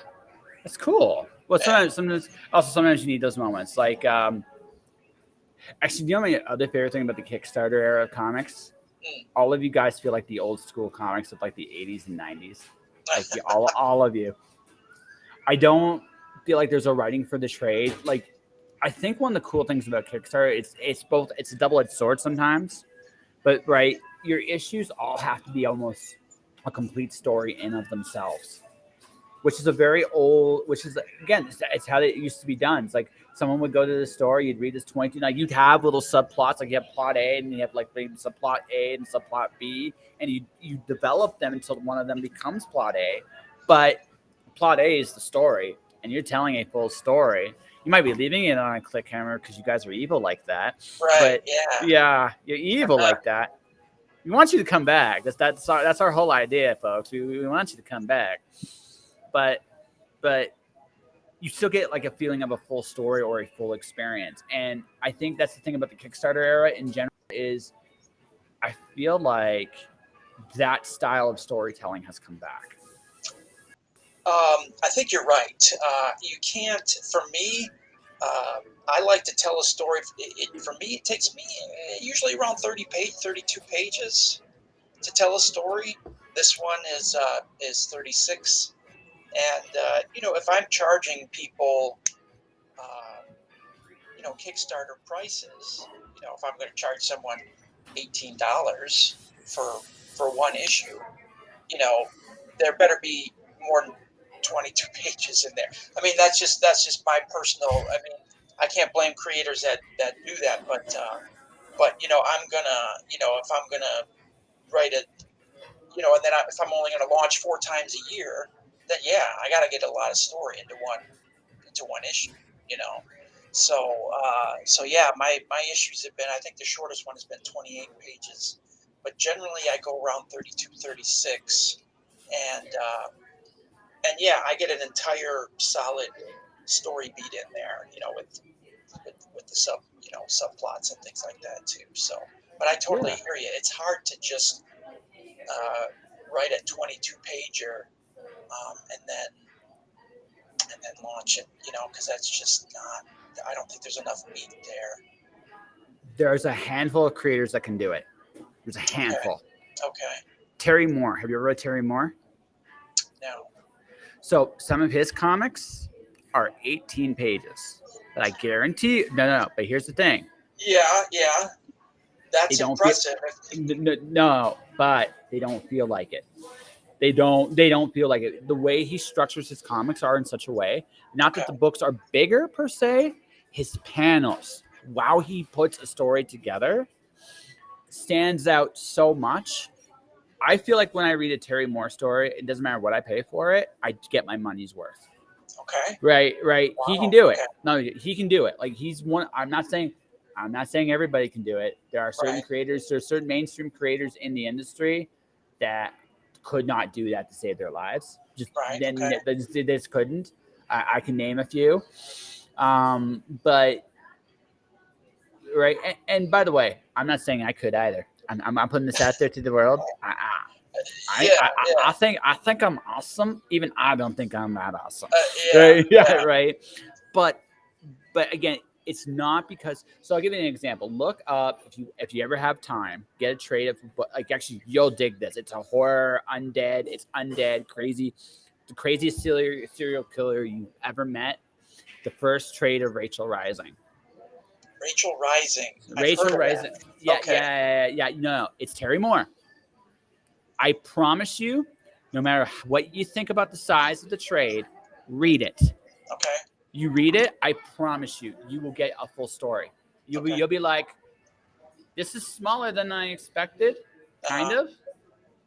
[SPEAKER 2] that's cool. Well, sometimes you need those moments. Like, actually, my other favorite thing about the Kickstarter era of comics? All of you guys feel like the old school comics of like the 80s and 90s. Like all of you. I don't feel like there's a writing for the trade. Like, I think one of the cool things about Kickstarter, it's a double-edged sword sometimes. But right, your issues all have to be almost a complete story in of themselves. Which is again, it's how it used to be done. It's like someone would go to the store, you'd read this 20, like you'd have little subplots, like you have plot A and you have like maybe subplot A and subplot B, and you develop them until one of them becomes plot A. But plot A is the story, and you're telling a full story. You might be leaving it on a cliffhanger because you guys are evil like that.
[SPEAKER 1] Right.
[SPEAKER 2] But yeah, you're evil like that. We want you to come back. That's our whole idea, folks. We want you to come back. But you still get like a feeling of a full story or a full experience. And I think that's the thing about the Kickstarter era in general is I feel like that style of storytelling has come back.
[SPEAKER 1] I think you're right. You can't, for me, I like to tell a story. For me, it takes me usually around 32 pages to tell a story. This one is 36. And, if I'm charging people, uh, Kickstarter prices, if I'm going to charge someone $18 for one issue, you know, there better be more than 22 pages in there. I mean, that's just my personal. I mean, I can't blame creators that do that, but I'm gonna, if I'm gonna write a, and then if I'm only gonna launch 4 times a year, then yeah, I got to get a lot of story into one issue, you know. So yeah, my issues have been. I think the shortest one has been 28 pages, but generally I go around 32, 36, and yeah, I get an entire solid story beat in there, with the subplots and things like that too. So, but I totally
[SPEAKER 2] Yeah.
[SPEAKER 1] hear you. It's hard to just write a 22 pager and then launch it, because that's just not. I don't think there's enough meat there.
[SPEAKER 2] There's a handful of creators that can do it. There's a handful.
[SPEAKER 1] Okay.
[SPEAKER 2] Terry Moore. Have you ever read Terry Moore?
[SPEAKER 1] No.
[SPEAKER 2] So some of his comics are 18 pages. But I guarantee no. But here's the thing.
[SPEAKER 1] Yeah.
[SPEAKER 2] They
[SPEAKER 1] That's
[SPEAKER 2] don't feel
[SPEAKER 1] impressive.
[SPEAKER 2] no, but they don't feel like it. They don't feel like it. The way he structures his comics are in such a way, not that the books are bigger per se, his panels, wow, he puts a story together, stands out so much. I feel like when I read a Terry Moore story, it doesn't matter what I pay for it, I get my money's worth.
[SPEAKER 1] Okay.
[SPEAKER 2] Right.
[SPEAKER 1] Wow,
[SPEAKER 2] He can do it.
[SPEAKER 1] okay.
[SPEAKER 2] No, he can do it. Like he's one. I'm not saying everybody can do it. There are certain
[SPEAKER 1] Right.
[SPEAKER 2] creators, there's certain mainstream creators in the industry that could not do that to save their lives. Just
[SPEAKER 1] Right.
[SPEAKER 2] then
[SPEAKER 1] Okay.
[SPEAKER 2] they just couldn't. I can name a few. But right. And by the way, I'm not saying I could either. I'm putting this out there to the world.
[SPEAKER 1] Yeah.
[SPEAKER 2] I think I'm awesome. Even I don't think I'm that awesome.
[SPEAKER 1] Yeah.
[SPEAKER 2] Yeah. Right. But again, it's not because. So I'll give you an example. Look up if you ever have time, get a trade of like actually you'll dig this. It's a horror undead. It's undead crazy, the craziest serial killer you ever met. The first trade of Rachel Rising.
[SPEAKER 1] Rachel Rising.
[SPEAKER 2] Rachel Rising. Yeah,
[SPEAKER 1] Okay.
[SPEAKER 2] yeah. No, it's Terry Moore. I promise you, no matter what you think about the size of the trade, read it.
[SPEAKER 1] Okay.
[SPEAKER 2] You read it, I promise you, you will get a full story. You'll be like, this is smaller than I expected, kind of.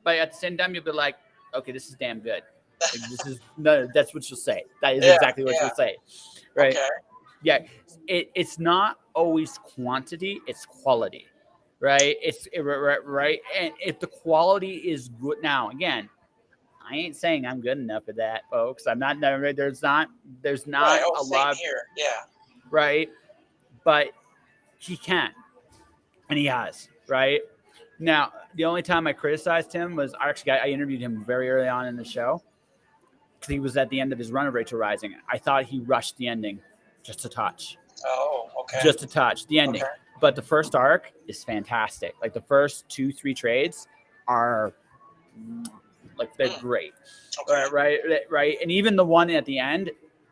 [SPEAKER 2] But at the same time, you'll be like, okay, this is damn good. Like, this is no, that's what you'll say. That is exactly what you'll say, right?
[SPEAKER 1] Okay.
[SPEAKER 2] Yeah, it's not always quantity; it's quality, right? Right, and if the quality is good, now again, I ain't saying I'm good enough for that, folks. I'm not. There's not
[SPEAKER 1] Right. Oh,
[SPEAKER 2] a
[SPEAKER 1] same
[SPEAKER 2] lot,
[SPEAKER 1] here. Yeah.
[SPEAKER 2] right? But he can, and he has, right? Now, the only time I criticized him was I interviewed him very early on in the show because he was at the end of his run of Rachel Rising. I thought he rushed the ending just a touch.
[SPEAKER 1] Oh, okay.
[SPEAKER 2] Just a touch, the ending.
[SPEAKER 1] Okay.
[SPEAKER 2] But the first arc is fantastic. Like the first 2-3 trades are like they're great.
[SPEAKER 1] Okay.
[SPEAKER 2] Right. And even the one at the end,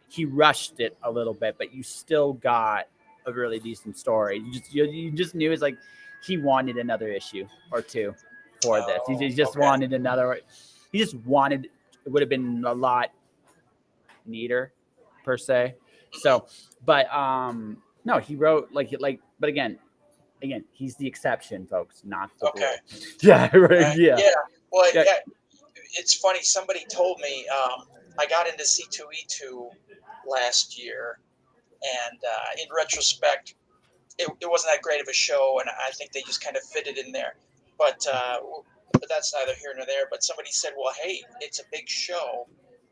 [SPEAKER 2] he rushed it a little bit, but you still got a really decent story. You just knew it's like he wanted another issue or two for this. He just wanted another. He just wanted. It would have been a lot neater, per se. So, but no, he wrote but again, he's the exception, folks, not the rule. Yeah, right. Yeah.
[SPEAKER 1] Well, it's funny. Somebody told me I got into C2E2 last year, and in retrospect, it wasn't that great of a show, and I think they just kind of fit it in there. But that's neither here nor there. But somebody said, "Well, hey, it's a big show.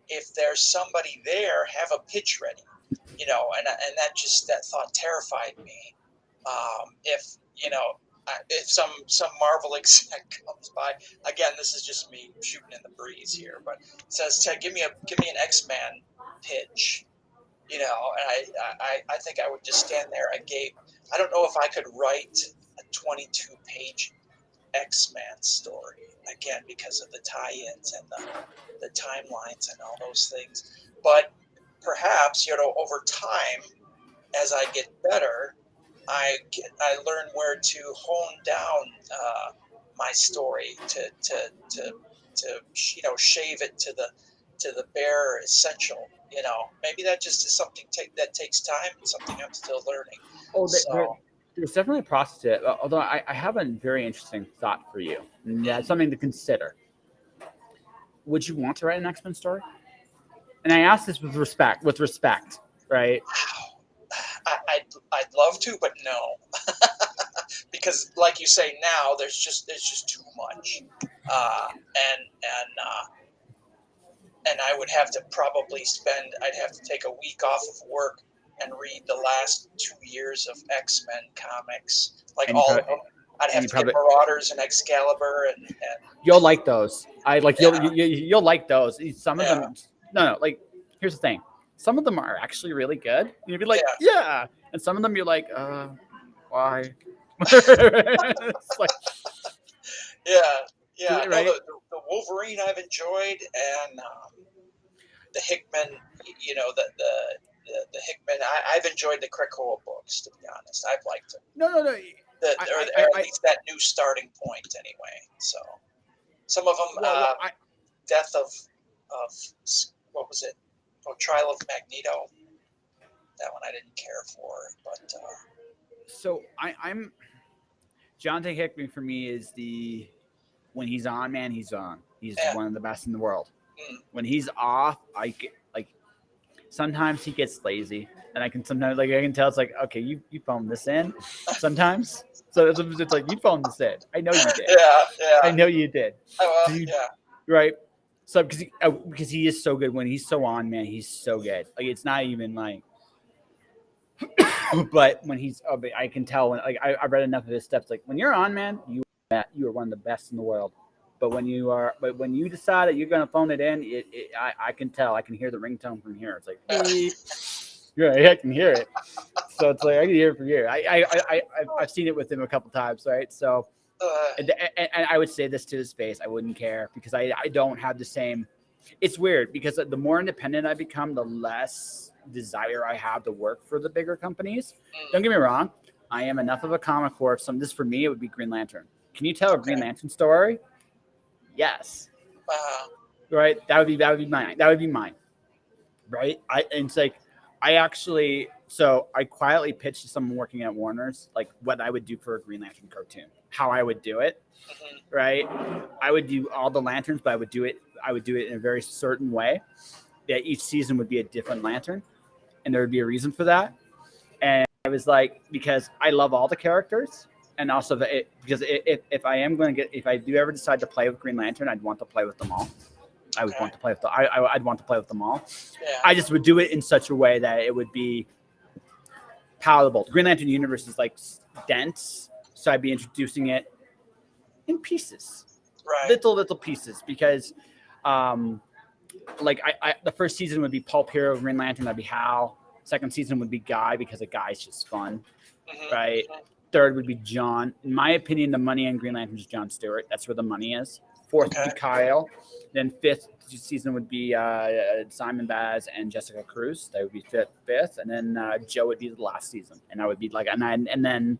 [SPEAKER 1] if there's somebody there, have a pitch ready, and that thought terrified me. If if some Marvel exec comes by, again, this is just me shooting in the breeze here, but says, "Ted, give me an X-Man pitch," and I think I would just stand there agape. I don't know if I could write a 22-page X-Man story, again, because of the tie-ins and the timelines and all those things. But perhaps, over time, as I get better, I learn where to hone down my story to shave it to the bare essential. Maybe that just is something that takes time and something I'm still learning.
[SPEAKER 2] Oh,
[SPEAKER 1] So
[SPEAKER 2] there's definitely a process to it. Although I have a very interesting thought for you. Yeah, something to consider. Would you want to write an X-Men story? And I ask this with respect, right?
[SPEAKER 1] I'd love to, but no, because like you say, now there's just too much, and I would have to probably I'd have to take a week off of work and read the last 2 years of X-Men comics, like
[SPEAKER 2] And
[SPEAKER 1] all of them. I'd have to get Marauders and Excalibur, and
[SPEAKER 2] you'll like those.
[SPEAKER 1] Yeah.
[SPEAKER 2] You'll like those. Some of
[SPEAKER 1] Yeah.
[SPEAKER 2] them, no. Like, here's the thing. Some of them are actually really good. You'd be like,
[SPEAKER 1] Yeah.
[SPEAKER 2] yeah. And some of them you're like, why? It's like,
[SPEAKER 1] yeah.
[SPEAKER 2] right?
[SPEAKER 1] No, the Wolverine I've enjoyed, and the Hickman, the Hickman. I've enjoyed the Krakoa books, to be honest. I've liked them.
[SPEAKER 2] No.
[SPEAKER 1] Or at least that new starting point, anyway. So some of them, Death of what was it? Oh, Trial of Magneto. That one I didn't care for, but
[SPEAKER 2] so I'm Jonathan Hickman for me is when he's on, man, he's on. He's one of the best in the world. When he's off, I get like sometimes he gets lazy, and I can tell it's like, okay, you phoned this in sometimes. So it's like, you phoned this in. I know you did.
[SPEAKER 1] Yeah.
[SPEAKER 2] I know you did.
[SPEAKER 1] Yeah.
[SPEAKER 2] Right. So because he is so good when he's so on, man, he's so good. Like, it's not even like. But when I can tell when I read enough of his stuff. Like, when you're on, man, you are one of the best in the world. But when you decide that you're gonna phone it in, I can tell. I can hear the ringtone from here. It's like, beep. Yeah, I can hear it. So it's like I can hear it from here. I've seen it with him a couple times, right? So, and I would say this to his face. I wouldn't care because I don't have the same. It's weird because the more independent I become, the less desire I have to work for the bigger companies. Don't get me wrong. I am enough of a comic book. This for me, it would be Green Lantern. Can you tell a Green Lantern story? Yes. Right. That would be mine. That would be mine. Right. It's like I quietly pitched to someone working at Warner's like what I would do for a Green Lantern cartoon, how I would do it. Right. I would do all the lanterns, but I would do it in a very certain way. That each season would be a different lantern, and there would be a reason for that. And I was like, because I love all the characters, and also because if I do ever decide to play with Green Lantern, I'd want to play with them all. I would want to play with I'd want to play with them all.
[SPEAKER 1] Yeah.
[SPEAKER 2] I just would do it in such a way that it would be palatable. The Green Lantern universe is like dense, so I'd be introducing it in pieces,
[SPEAKER 1] right.
[SPEAKER 2] little pieces, because like the first season would be Pulp Hero, Green Lantern, that'd be Hal. Second season would be Guy because a Guy's just fun, right? Third would be John. In my opinion, the money in Green Lantern is John Stewart. That's where the money is. Fourth would be Kyle. Then fifth season would be Simon Baz and Jessica Cruz. That would be fifth. And then Joe would be the last season. And I would be like, and then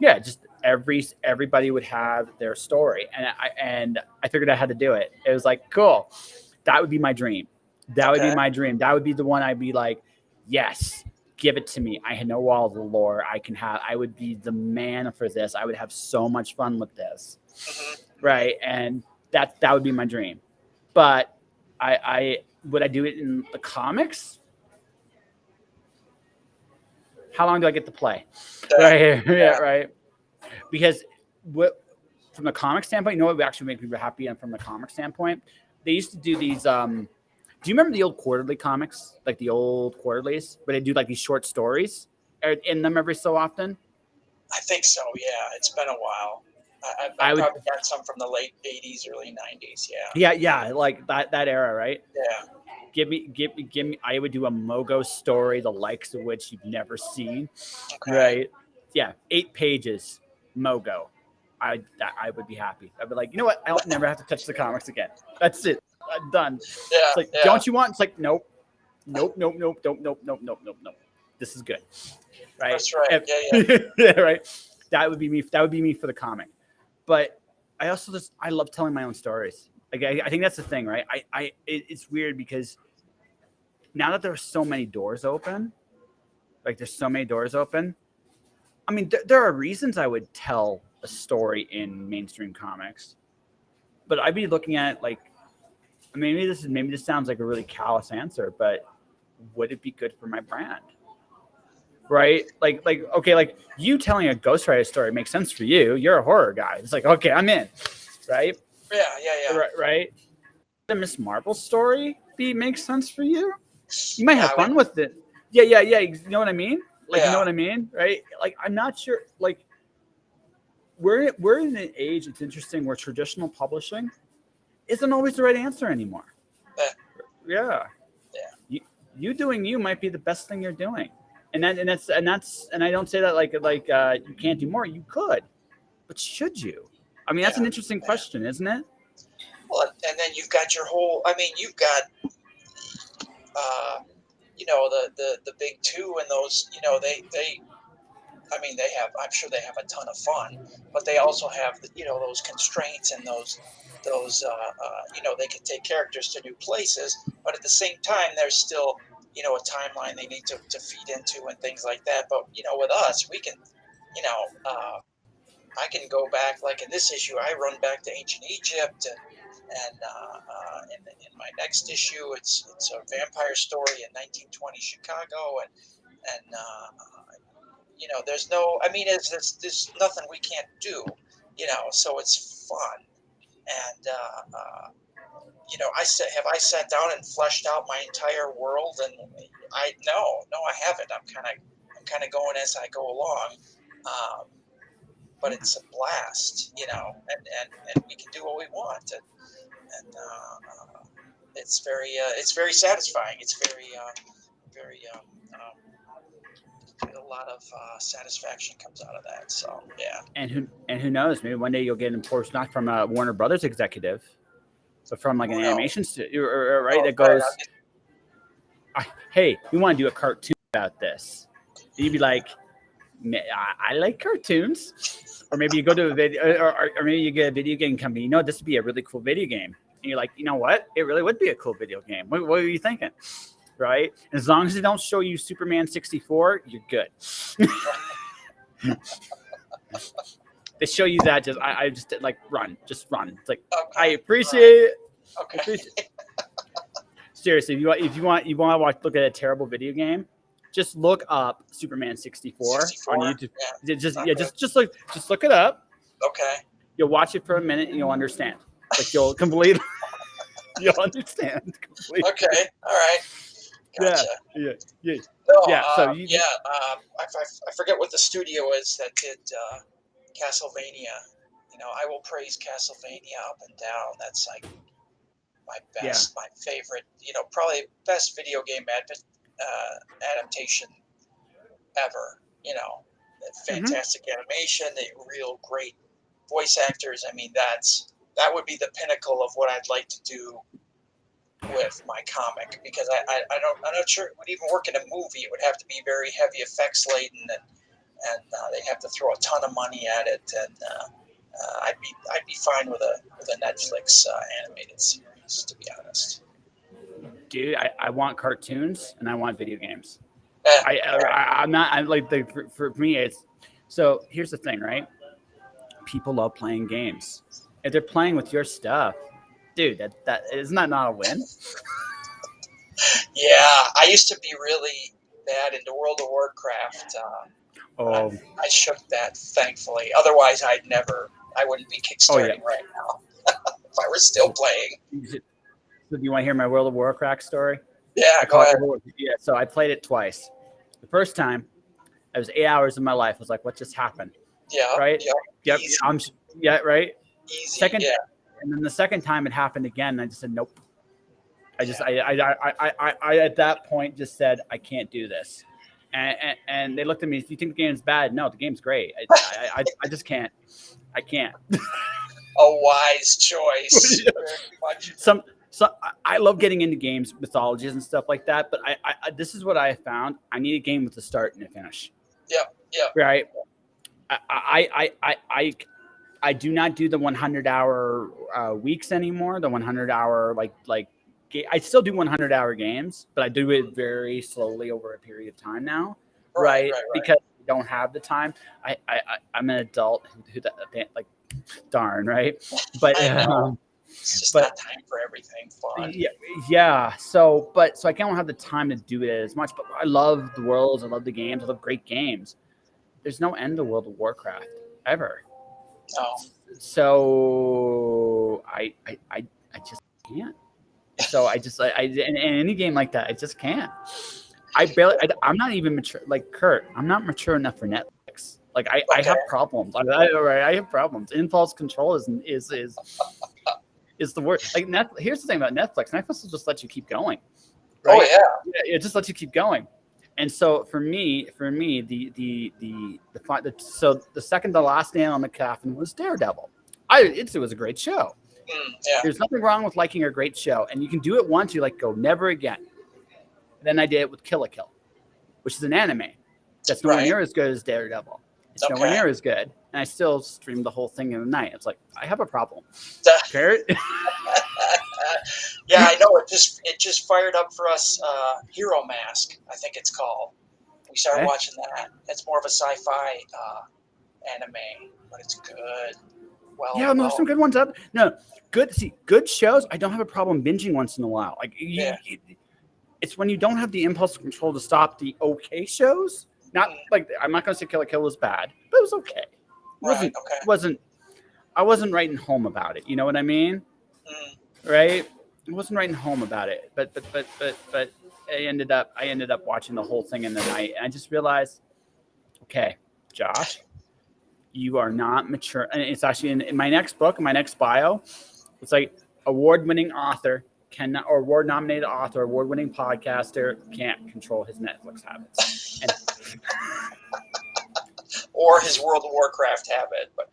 [SPEAKER 2] just everybody would have their story. And I figured out how to do it. It was like, cool. That would be my dream. That would be my dream. That would be the one I'd be like, yes, give it to me. I know all the lore. I would be the man for this. I would have so much fun with this. Right. And that would be my dream. But would I do it in the comics? How long do I get to play? Right. Yeah. Right. Because from the comic standpoint, what would actually make people happy, and from the comic standpoint, they used to do these Do you remember the old quarterly comics, like the old quarterlies, where they do like these short stories in them every so often?
[SPEAKER 1] I think so. Yeah, it's been a while. I
[SPEAKER 2] I would,
[SPEAKER 1] probably got some from the late '80s, early '90s. Yeah.
[SPEAKER 2] yeah, like that era, right?
[SPEAKER 1] Yeah.
[SPEAKER 2] Give me. I would do a Mogo story, the likes of which you've never seen,
[SPEAKER 1] Okay.
[SPEAKER 2] right? Yeah, 8 pages, Mogo. I would be happy. I'd be like, you know what? I'll never have to touch the comics again. That's it. I'm done.
[SPEAKER 1] Yeah.
[SPEAKER 2] It's like,
[SPEAKER 1] Yeah.
[SPEAKER 2] don't you want? It's like, nope, nope, nope, nope, nope, nope, nope, nope, nope, nope. This is good, right?
[SPEAKER 1] That's right. Yeah.
[SPEAKER 2] Yeah, right. That would be me. That would be me for the comic. But I also I love telling my own stories. Like I think that's the thing, right? It's weird because now that there's so many doors open, like there's so many doors open. I mean, there are reasons I would tell a story in mainstream comics, but I'd be looking at like, maybe this sounds like a really callous answer, but would it be good for my brand? Right? Like okay, like you telling a Ghost Rider story makes sense for you. You're a horror guy. It's like, okay, I'm in. Right?
[SPEAKER 1] Yeah.
[SPEAKER 2] Right. The Miss Marvel story makes sense for you. You might have
[SPEAKER 1] Yeah.
[SPEAKER 2] fun with it. Yeah. You know what I mean? Like, you know
[SPEAKER 1] Yeah.
[SPEAKER 2] what I mean? Right? Like, I'm not sure. Like, we're in an age, it's interesting, where traditional publishing isn't always the right answer anymore. Yeah. You doing you might be the best thing you're doing. And I don't say that like you can't do more. You could, but should you? I mean, that's an interesting question, isn't it?
[SPEAKER 1] Well, and then you've got your whole. I mean, you've got, the big two and those. They. I mean, they have. I'm sure they have a ton of fun, but they also have those constraints and they can take characters to new places, but at the same time, there's still a timeline they need to feed into and things like that. But with us, we can, I can go back, like in this issue, I run back to ancient Egypt, in my next issue, it's a vampire story in 1920 Chicago, and there's no, I mean, there's nothing we can't do, so it's fun, and I sat down and fleshed out my entire world, and no, I haven't. I'm kind of going as I go along. But it's a blast, and we can do what we want, and it's very satisfying. It's very a lot of satisfaction comes out of that. So yeah.
[SPEAKER 2] And who knows? Maybe one day you'll get enforced not from a Warner Brothers executive, but from like an animation studio, right? That goes, hey, we want to do a cartoon about this. And you'd be like, I like cartoons. Or maybe you go to a video, or maybe you get a video game company. This would be a really cool video game. And you're like, you know what? It really would be a cool video game. What are you thinking? Right? And as long as they don't show you Superman 64, you're good. They show you that, I just like run. It's like, okay, I appreciate it.
[SPEAKER 1] Okay.
[SPEAKER 2] Seriously, if you want to look at a terrible video game, just look up Superman 64 on YouTube. Yeah. Just look it up.
[SPEAKER 1] Okay.
[SPEAKER 2] You'll watch it for a minute and you'll understand. Like you'll completely understand completely.
[SPEAKER 1] Okay. All right. Gotcha.
[SPEAKER 2] Yeah.
[SPEAKER 1] No,
[SPEAKER 2] yeah. So
[SPEAKER 1] I forget what the studio is that did Castlevania. I will praise Castlevania up and down. That's like my best, my favorite. Probably best video game adaptation ever. Fantastic animation, the real great voice actors. I mean, that would be the pinnacle of what I'd like to do with my comic, because I'm not sure it would even work in a movie. It would have to be very heavy effects laden, and they'd have to throw a ton of money at it, and I'd be fine with a Netflix animated series, to be honest.
[SPEAKER 2] Dude, I want cartoons and I want video games.
[SPEAKER 1] Right.
[SPEAKER 2] I'm not. I'm like for me. It's so. Here's the thing, right? People love playing games. If they're playing with your stuff, dude, that isn't that not a win?
[SPEAKER 1] Yeah, I used to be really bad into World of Warcraft. I shook that, thankfully. Otherwise, I wouldn't be kickstarting right now if I were still playing.
[SPEAKER 2] So do you want to hear my World of Warcraft story?
[SPEAKER 1] Yeah, go ahead.
[SPEAKER 2] Yeah, so I played it twice. The first time, it was 8 hours of my life. I was like, what just happened?
[SPEAKER 1] Yeah.
[SPEAKER 2] Right?
[SPEAKER 1] Yeah.
[SPEAKER 2] Yep.
[SPEAKER 1] Easy.
[SPEAKER 2] Yeah, right.
[SPEAKER 1] Easy.
[SPEAKER 2] Second,
[SPEAKER 1] yeah.
[SPEAKER 2] and then the second time it happened again, and I just said, nope. I at that point just said, I can't do this. And they looked at me, do you think the game's bad? No, the game's great. I just can't. I can't.
[SPEAKER 1] A wise choice. Very much.
[SPEAKER 2] I love getting into games, mythologies and stuff like that. But I this is what I have found. I need a game with a start and a finish.
[SPEAKER 1] Yep. Yep.
[SPEAKER 2] Right. I do not do the 100-hour weeks anymore. The 100-hour I still do 100-hour games, but I do it very slowly over a period of time now. Right. Because I don't have the time. I'm an adult who like, darn, right? But
[SPEAKER 1] it's just not time for everything fun.
[SPEAKER 2] Yeah. So I can't have the time to do it as much. But I love the worlds. I love the games. I love great games. There's no end to World of Warcraft ever.
[SPEAKER 1] No.
[SPEAKER 2] So I just can't. So in any game like that, I just can't. I'm not even mature. Like Kurt, I'm not mature enough for Netflix. Like I have problems. I have problems. Impulse control is the word. Like here's the thing about Netflix. Netflix will just let you keep going. Right?
[SPEAKER 1] Oh yeah.
[SPEAKER 2] It just lets you keep going. And so for me, so the second to last nail on the coffin was Daredevil. It was a great show.
[SPEAKER 1] Yeah.
[SPEAKER 2] There's nothing wrong with liking a great show, and you can do it once. You go never again. Then I did it with Kill la Kill, which is an anime that's nowhere near as good as Daredevil. It's nowhere near as good, and I still streamed the whole thing in the night. It's like I have a problem. Carrot.
[SPEAKER 1] Yeah, I know. It just fired up for us. Hero Mask, I think it's called. We started watching that. It's more of a sci-fi anime, but it's good.
[SPEAKER 2] There's some good ones up. No, good shows. I don't have a problem binging once in a while. Like it's when you don't have the impulse control to stop the okay shows. Not like I'm not gonna say Kill la Kill was bad, but it was okay. I wasn't writing home about it. You know what I mean? Right? I wasn't writing home about it, but I ended up watching the whole thing in the night, and I just realized, okay, Josh, you are not mature. And it's actually in my next book, in my next bio, it's like award-winning author or award-nominated author, award-winning podcaster can't control his Netflix habits.
[SPEAKER 1] Or his World of Warcraft habit, but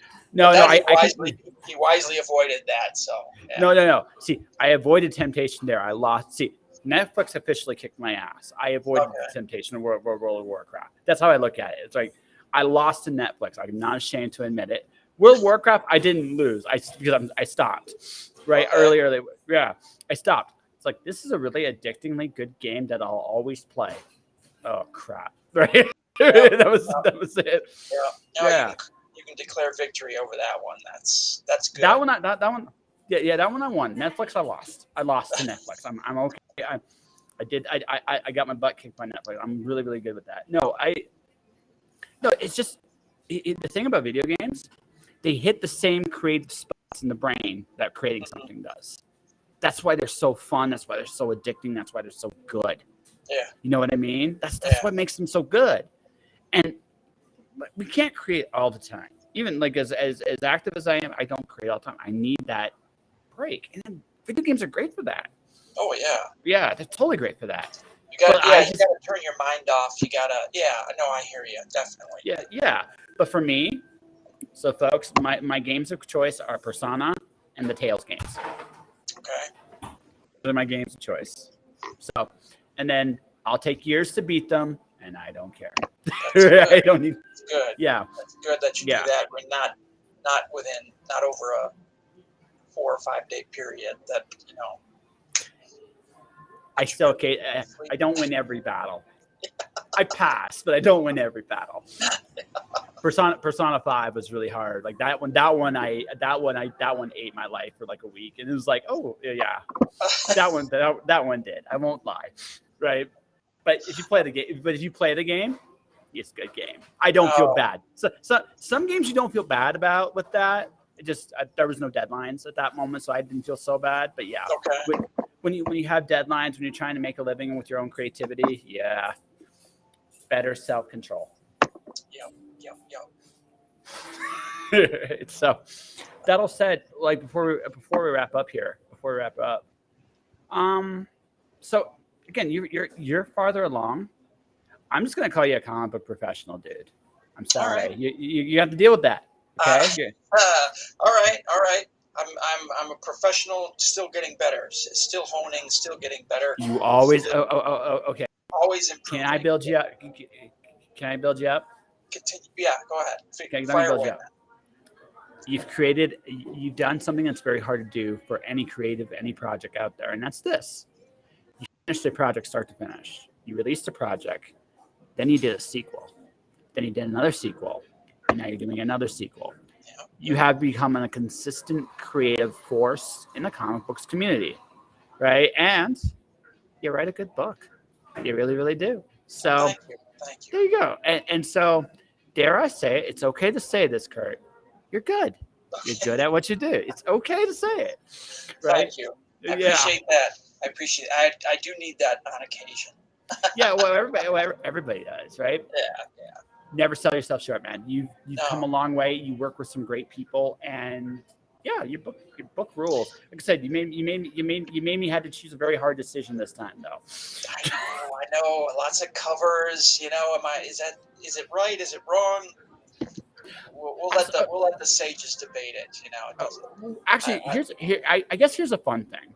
[SPEAKER 1] he wisely avoided that. So
[SPEAKER 2] no. See, I avoided temptation there. I lost. See, Netflix officially kicked my ass. I avoided the temptation of World of Warcraft. That's how I look at it. It's like I lost to Netflix. I'm not ashamed to admit it. World of Warcraft, I didn't lose. I stopped. Right earlier, I stopped. It's like this is a really addictingly good game that I'll always play. Oh crap! Right. that was it.
[SPEAKER 1] Yeah. You can declare victory over that one. That's good.
[SPEAKER 2] That one. That one I won. Netflix, I lost. I lost to Netflix. I'm okay. I got my butt kicked by Netflix. I'm really, really good with that. No, it's just the thing about video games. They hit the same creative spots in the brain that creating something does. That's why they're so fun. That's why they're so addicting. That's why they're so good.
[SPEAKER 1] Yeah.
[SPEAKER 2] You know what I mean? That's what makes them so good. And we can't create all the time. Even like as active as I am, I don't create all the time. I need that break. And then video games are great for that.
[SPEAKER 1] Oh yeah.
[SPEAKER 2] Yeah, they're totally great for that.
[SPEAKER 1] You gotta turn your mind off. You gotta I hear you, definitely.
[SPEAKER 2] Yeah. But for me, so folks, my games of choice are Persona and the Tales games.
[SPEAKER 1] Okay.
[SPEAKER 2] Those are my games of choice. So, and then I'll take years to beat them, and I don't care. I don't need.
[SPEAKER 1] It's good.
[SPEAKER 2] Yeah.
[SPEAKER 1] It's good that you do that. We're not over a 4 or 5 day period. That
[SPEAKER 2] I don't win every battle. I pass, but I don't win every battle. Persona 5 was really hard. Like that one ate my life for like a week, and it was like, oh yeah, that one did. I won't lie, right? But if you play the game, it's a good game. I don't feel bad. So some games you don't feel bad about with that. It just there was no deadlines at that moment, so I didn't feel so bad. But yeah, when you have deadlines, when you're trying to make a living with your own creativity, yeah, better self-control.
[SPEAKER 1] Yep.
[SPEAKER 2] So that all said, like before we wrap up here, so again, you're farther along. I'm just gonna call you a comic book professional, dude. I'm
[SPEAKER 1] All
[SPEAKER 2] sorry.
[SPEAKER 1] right.
[SPEAKER 2] You have to deal with that.
[SPEAKER 1] Uh,
[SPEAKER 2] Okay.
[SPEAKER 1] all right. I'm a professional, still getting better, still honing, still getting better.
[SPEAKER 2] You always.
[SPEAKER 1] Still
[SPEAKER 2] Okay.
[SPEAKER 1] always
[SPEAKER 2] Can
[SPEAKER 1] improving.
[SPEAKER 2] I build you up? Can I build you up?
[SPEAKER 1] Continue. Yeah, go ahead.
[SPEAKER 2] Okay, let me
[SPEAKER 1] Fire
[SPEAKER 2] build
[SPEAKER 1] away,
[SPEAKER 2] you up. You've done something that's very hard to do for any creative, any project out there, and that's this. You finished a project start to finish. You released a project, then you did a sequel, then you did another sequel, and now you're doing another sequel.
[SPEAKER 1] man.
[SPEAKER 2] You have become a consistent creative force in the comic books community, right? And you write a good book. You really, really do. So
[SPEAKER 1] Thank you. Thank you.
[SPEAKER 2] there you go. And so, dare I say it, it's okay to say this, Kurt. You're good. You're good at what you do. It's okay to say it, right?
[SPEAKER 1] Thank you. I
[SPEAKER 2] Yeah.
[SPEAKER 1] appreciate that. I do need that on occasion.
[SPEAKER 2] Yeah. Well, everybody does, right?
[SPEAKER 1] Yeah.
[SPEAKER 2] Never sell yourself short, man. You've come a
[SPEAKER 1] No.
[SPEAKER 2] long way. You work with some great people, and yeah, your book rules. Like I said, you made me had to choose a very hard decision this time, though.
[SPEAKER 1] I know. Lots of covers. Is it right? Is it wrong? We'll let the sages debate it. It doesn't.
[SPEAKER 2] Actually, I guess here's a fun thing.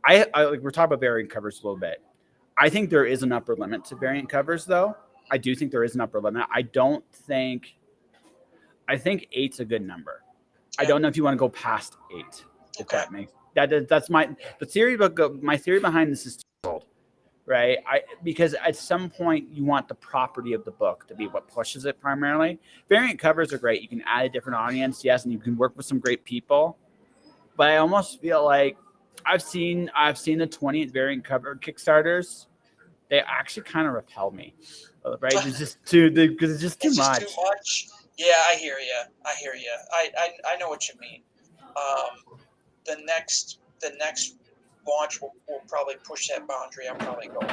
[SPEAKER 2] We're talking about variant covers a little bit. I think there is an upper limit to variant covers, though. I do think there is an upper limit. I think eight's a good number. I don't know if you want to go past eight. If
[SPEAKER 1] Okay.
[SPEAKER 2] that makes that's my theory. My theory behind this is twofold, right? Because at some point you want the property of the book to be what pushes it primarily. Variant covers are great. You can add a different audience, yes, and you can work with some great people. But I almost feel like I've seen the 20th variant cover Kickstarters. They actually kind of repel me, right? It's just because it's just too much.
[SPEAKER 1] Too much. Yeah, I hear you. I know what you mean. The next launch will probably push that boundary. I'm probably going.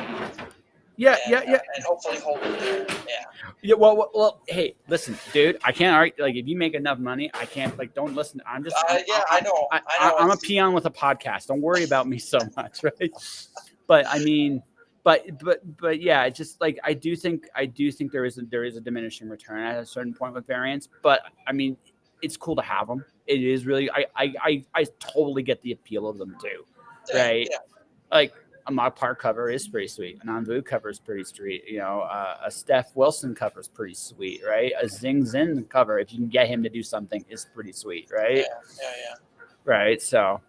[SPEAKER 2] Yeah.
[SPEAKER 1] And hopefully hold it there. Yeah.
[SPEAKER 2] Yeah. Well. Hey, listen, dude. I can't argue. Like, if you make enough money, I can't. Like, don't listen. I know. I'm a peon with a podcast. Don't worry about me so much, right? But I mean, but yeah. It's just like I do think there is a diminishing return at a certain point with variants. But I mean, it's cool to have them. It is really. I totally get the appeal of them too, right?
[SPEAKER 1] Yeah.
[SPEAKER 2] Like, a Mock Park cover is pretty sweet. An Envu cover is pretty sweet. A Steph Wilson cover is pretty sweet, right? A Zing Zin cover, if you can get him to do something, is pretty sweet, right?
[SPEAKER 1] Yeah.
[SPEAKER 2] Right. So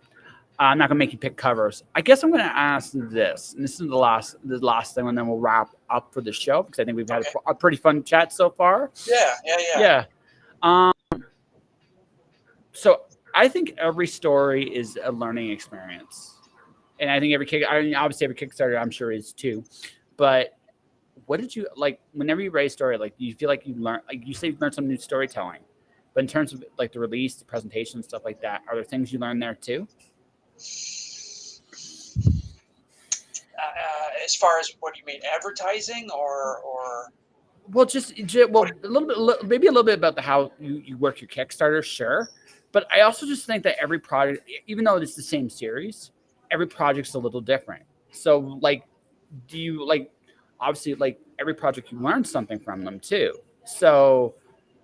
[SPEAKER 2] I'm not gonna make you pick covers. I guess I'm gonna ask this, and this is the last thing, and then we'll wrap up for the show because I think we've had a pretty fun chat so far.
[SPEAKER 1] Yeah.
[SPEAKER 2] So I think every story is a learning experience. And I think obviously every Kickstarter, I'm sure, is too. But what did you like whenever you write a story? Like, do you feel like you learn? Like, you say you learned some new storytelling, but in terms of like the release, the presentation, stuff like that, are there things you learned there too?
[SPEAKER 1] As far as what do you mean, advertising or?
[SPEAKER 2] Well, maybe a little bit about how you work your Kickstarter, sure. But I also just think that every project, even though it's the same series, every project's a little different. So, like, do you like, obviously, like, every project you learn something from them too. So,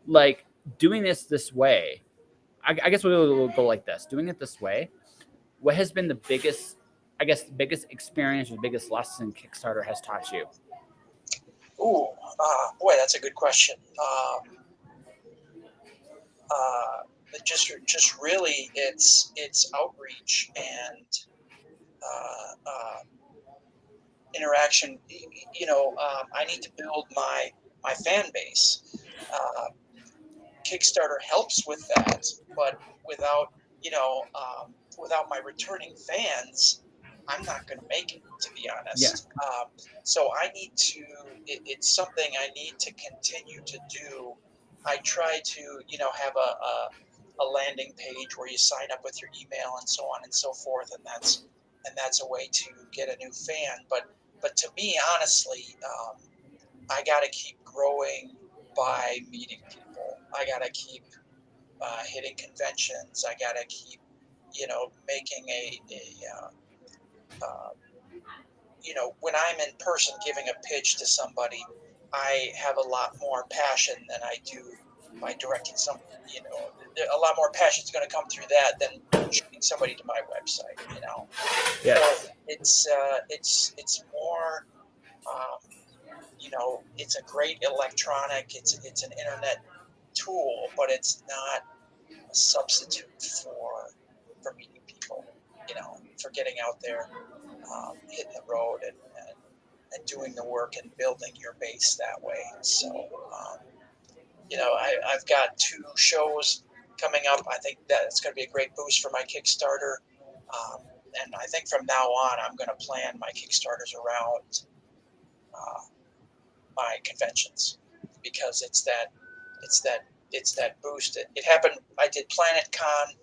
[SPEAKER 2] like, doing this way, I guess we'll go like this. Doing it this way, what has been the biggest experience or the biggest lesson Kickstarter has taught you?
[SPEAKER 1] Ooh, boy, that's a good question. Just really, it's outreach and interaction. I need to build my fan base. Kickstarter helps with that, but without without my returning fans, I'm not going to make it, to be honest.
[SPEAKER 2] Yeah.
[SPEAKER 1] So I need to. It's something I need to continue to do. I try to have a landing page where you sign up with your email and so on and so forth, and that's and that's a way to get a new fan. But to me, honestly, I got to keep growing by meeting people. I got to keep hitting conventions. I got to keep, making uh, when I'm in person giving a pitch to somebody, I have a lot more passion than I do by directing some, a lot more passion is going to come through that than shooting somebody to my website. So
[SPEAKER 2] Yes.
[SPEAKER 1] it's more, it's a great electronic, it's an internet tool, but it's not a substitute for meeting people, for getting out there, hitting the road and doing the work and building your base that way. So, I've got 2 shows coming up. I think that it's going to be a great boost for my Kickstarter. Um, and I think from now on, I'm going to plan my Kickstarters around uh, my conventions because it's that boost. It happened. I did Planet Con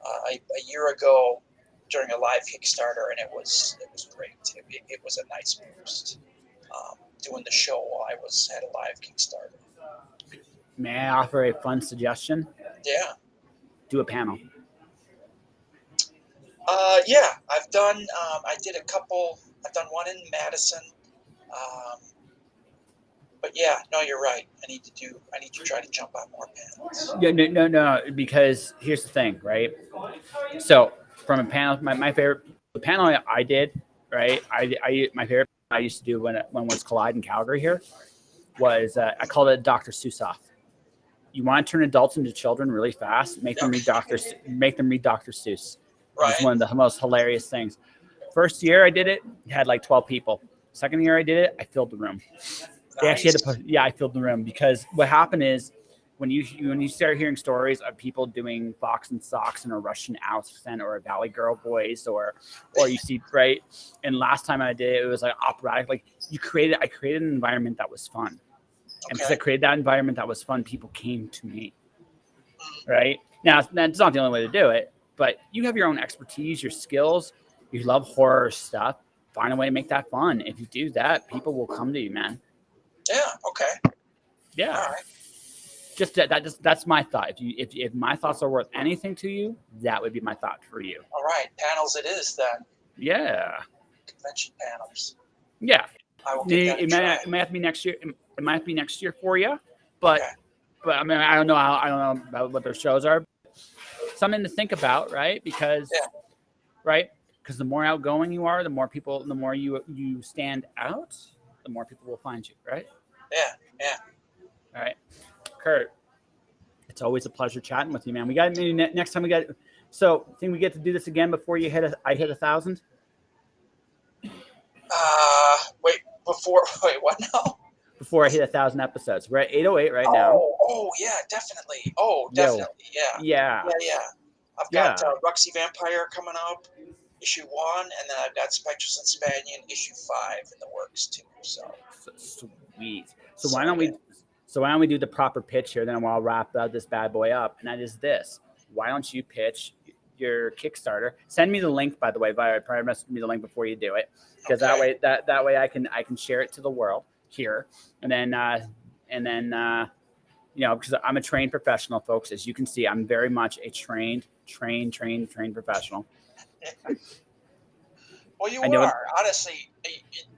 [SPEAKER 1] a year ago during a live Kickstarter, and it was great. It was a nice boost. Doing the show while I had a live Kickstarter.
[SPEAKER 2] May I offer a fun suggestion?
[SPEAKER 1] Yeah.
[SPEAKER 2] Do a panel.
[SPEAKER 1] Yeah. I've done. I did a couple. I've done one in Madison. Um, but yeah, no, you're right. I need to try to jump on more panels.
[SPEAKER 2] Yeah, no, because here's the thing, right? So from a panel, my favorite the panel I did, right? My favorite I used to do when was Collide in Calgary here was I called it Dr. Seuss off. You want to turn adults into children really fast? Make them read Dr. Seuss. It's
[SPEAKER 1] Right.
[SPEAKER 2] one of the most hilarious things. First year I did it, had like 12 people. Second year I did it, I filled the room. They actually had to I filled the room because what happened is when you start hearing stories of people doing Fox and Socks in a Russian accent or a Valley Girl voice or you see right. And last time I did it, it was like operatic. Like I created an environment that was fun. And because I created that environment that was fun, people came to me. Right now, that's not the only way to do it, but you have your own expertise, your skills. You love horror stuff. Find a way to make that fun. If you do that, people will come to you, man.
[SPEAKER 1] Yeah. Okay.
[SPEAKER 2] Yeah.
[SPEAKER 1] All right.
[SPEAKER 2] Just that's my thought. If my thoughts are worth anything to you, that would be my thought for you.
[SPEAKER 1] All right. Panels it is then.
[SPEAKER 2] Yeah.
[SPEAKER 1] Convention panels.
[SPEAKER 2] Yeah.
[SPEAKER 1] I will give that a try.
[SPEAKER 2] It might have to be next year. It might be next year for you, but I mean I don't know about what their shows are. Something to think about, right? Because the more outgoing you are, the more you stand out, the more people will find you, right?
[SPEAKER 1] Yeah.
[SPEAKER 2] All right, Kurt. It's always a pleasure chatting with you, man. We got maybe next time we got. So, think we get to do this again before I hit 1,000?
[SPEAKER 1] Wait, what now?
[SPEAKER 2] Before I hit 1,000 episodes, we're at 808 right now.
[SPEAKER 1] Oh, yeah, definitely. Oh, definitely, yeah. I've got Ruxy Vampire coming up, issue 1, and then I've got Spectres and Spanion issue 5 in the works too. So
[SPEAKER 2] sweet. So why don't we do the proper pitch here? Then I'll wrap this bad boy up, and that is this. Why don't you pitch your Kickstarter? Send me the link, by the way. Probably message me the link before you do it, because that way I can share it to the world here, and then because I'm a trained professional, folks. As you can see, I'm very much a trained professional.
[SPEAKER 1] Well, you are. Honestly,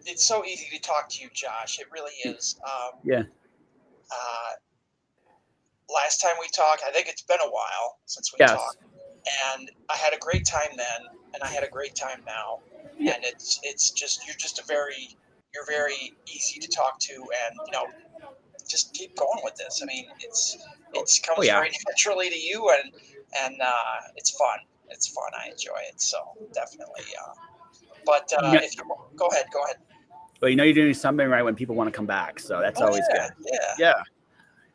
[SPEAKER 1] it's so easy to talk to you, Josh. It really is. Last time we talked, I think it's been a while since we talked, and I had a great time then, and I had a great time now, and it's just you're very easy to talk to, and just keep going with this. I mean, it comes very naturally to you, and it's fun. It's fun. I enjoy it. So definitely. But if you go ahead.
[SPEAKER 2] Well, you're doing something right when people want to come back, so that's always good. Yeah.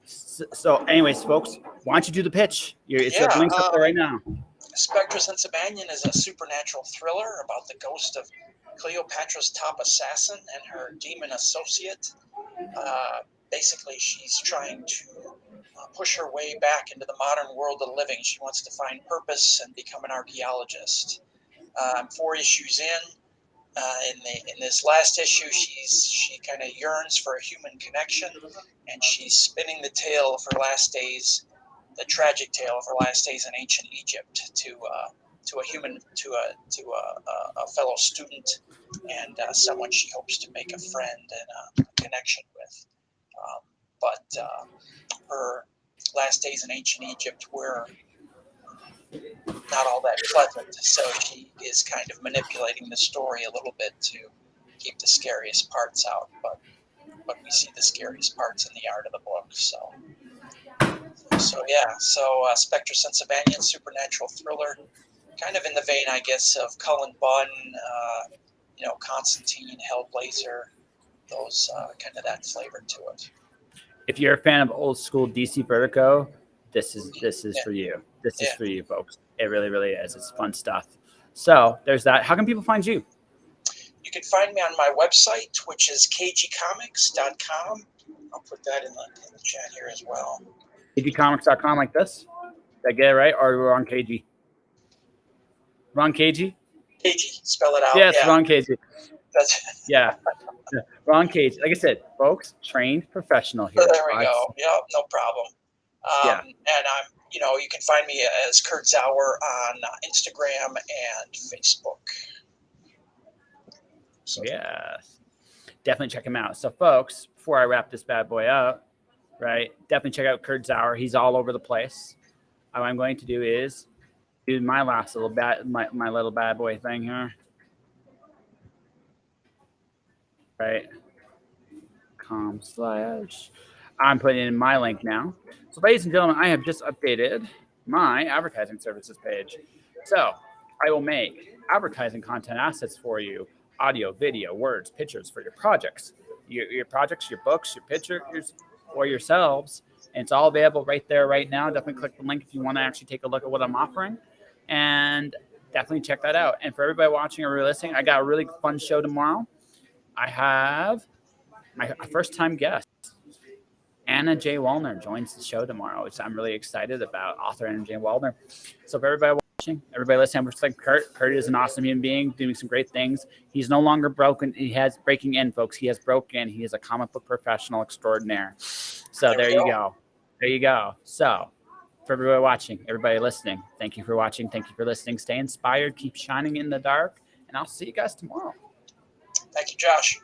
[SPEAKER 2] So, anyways, folks, why don't you do the pitch? It's the links up there right now.
[SPEAKER 1] Spectres and Sabanian is a supernatural thriller about the ghost of Cleopatra's top assassin and her demon associate. Basically, she's trying to push her way back into the modern world of living. She wants to find purpose and become an archaeologist. I'm 4 issues in. In this last issue, she kind of yearns for a human connection, and she's spinning the tale of her last days, the tragic tale of her last days in ancient Egypt, to a human, to a fellow student, and someone she hopes to make a friend and a connection with. But her last days in ancient Egypt were not all that pleasant, so she is kind of manipulating the story a little bit to keep the scariest parts out, but we see the scariest parts in the art of the book. So Spectre Sensibanian, supernatural thriller, kind of in the vein, I guess, of Cullen Bunn, Constantine, Hellblazer, those kind of that flavor to it.
[SPEAKER 2] If you're a fan of old school DC Vertigo, this is for you. This is for you, folks. It really, really is. It's fun stuff. So there's that. How can people find you?
[SPEAKER 1] You can find me on my website, which is kgcomics.com. I'll put that in the chat here as well.
[SPEAKER 2] kgcomics.com, like this? Did I get it right? Or are we wrong KG? Wrong KG?
[SPEAKER 1] KG, spell it out.
[SPEAKER 2] Yes,
[SPEAKER 1] yeah.
[SPEAKER 2] Wrong KG.
[SPEAKER 1] That's
[SPEAKER 2] yeah. Wrong KG. Like I said, folks, trained professional here.
[SPEAKER 1] There we go. Yeah, no problem. And I'm, you can find me as Kurt Zauer on Instagram and Facebook.
[SPEAKER 2] So yes, definitely check him out. So folks, before I wrap this bad boy up, right, definitely check out Kurt Zauer. He's all over the place. What I'm going to do is do my last little my little bad boy thing here. Right. /. I'm putting in my link now. So ladies and gentlemen, I have just updated my advertising services page. So I will make advertising content assets for you. Audio, video, words, pictures for your projects, your projects, your books, your pictures, or yourselves. And it's all available right there, right now. Definitely click the link if you want to actually take a look at what I'm offering. And definitely check that out. And for everybody watching or listening, I got a really fun show tomorrow. I have my first-time guest, Anna J. Wallner, joins the show tomorrow, which I'm really excited about, author Anna J. Wallner. So for everybody watching, everybody listening, we're just like Kurt. Kurt is an awesome human being doing some great things. He's no longer broken. He has breaking in, folks. He has broken. He is a comic book professional extraordinaire. So there you go. There you go. So for everybody watching, everybody listening, thank you for watching. Thank you for listening. Stay inspired. Keep shining in the dark. And I'll see you guys tomorrow.
[SPEAKER 1] Thank you, Josh.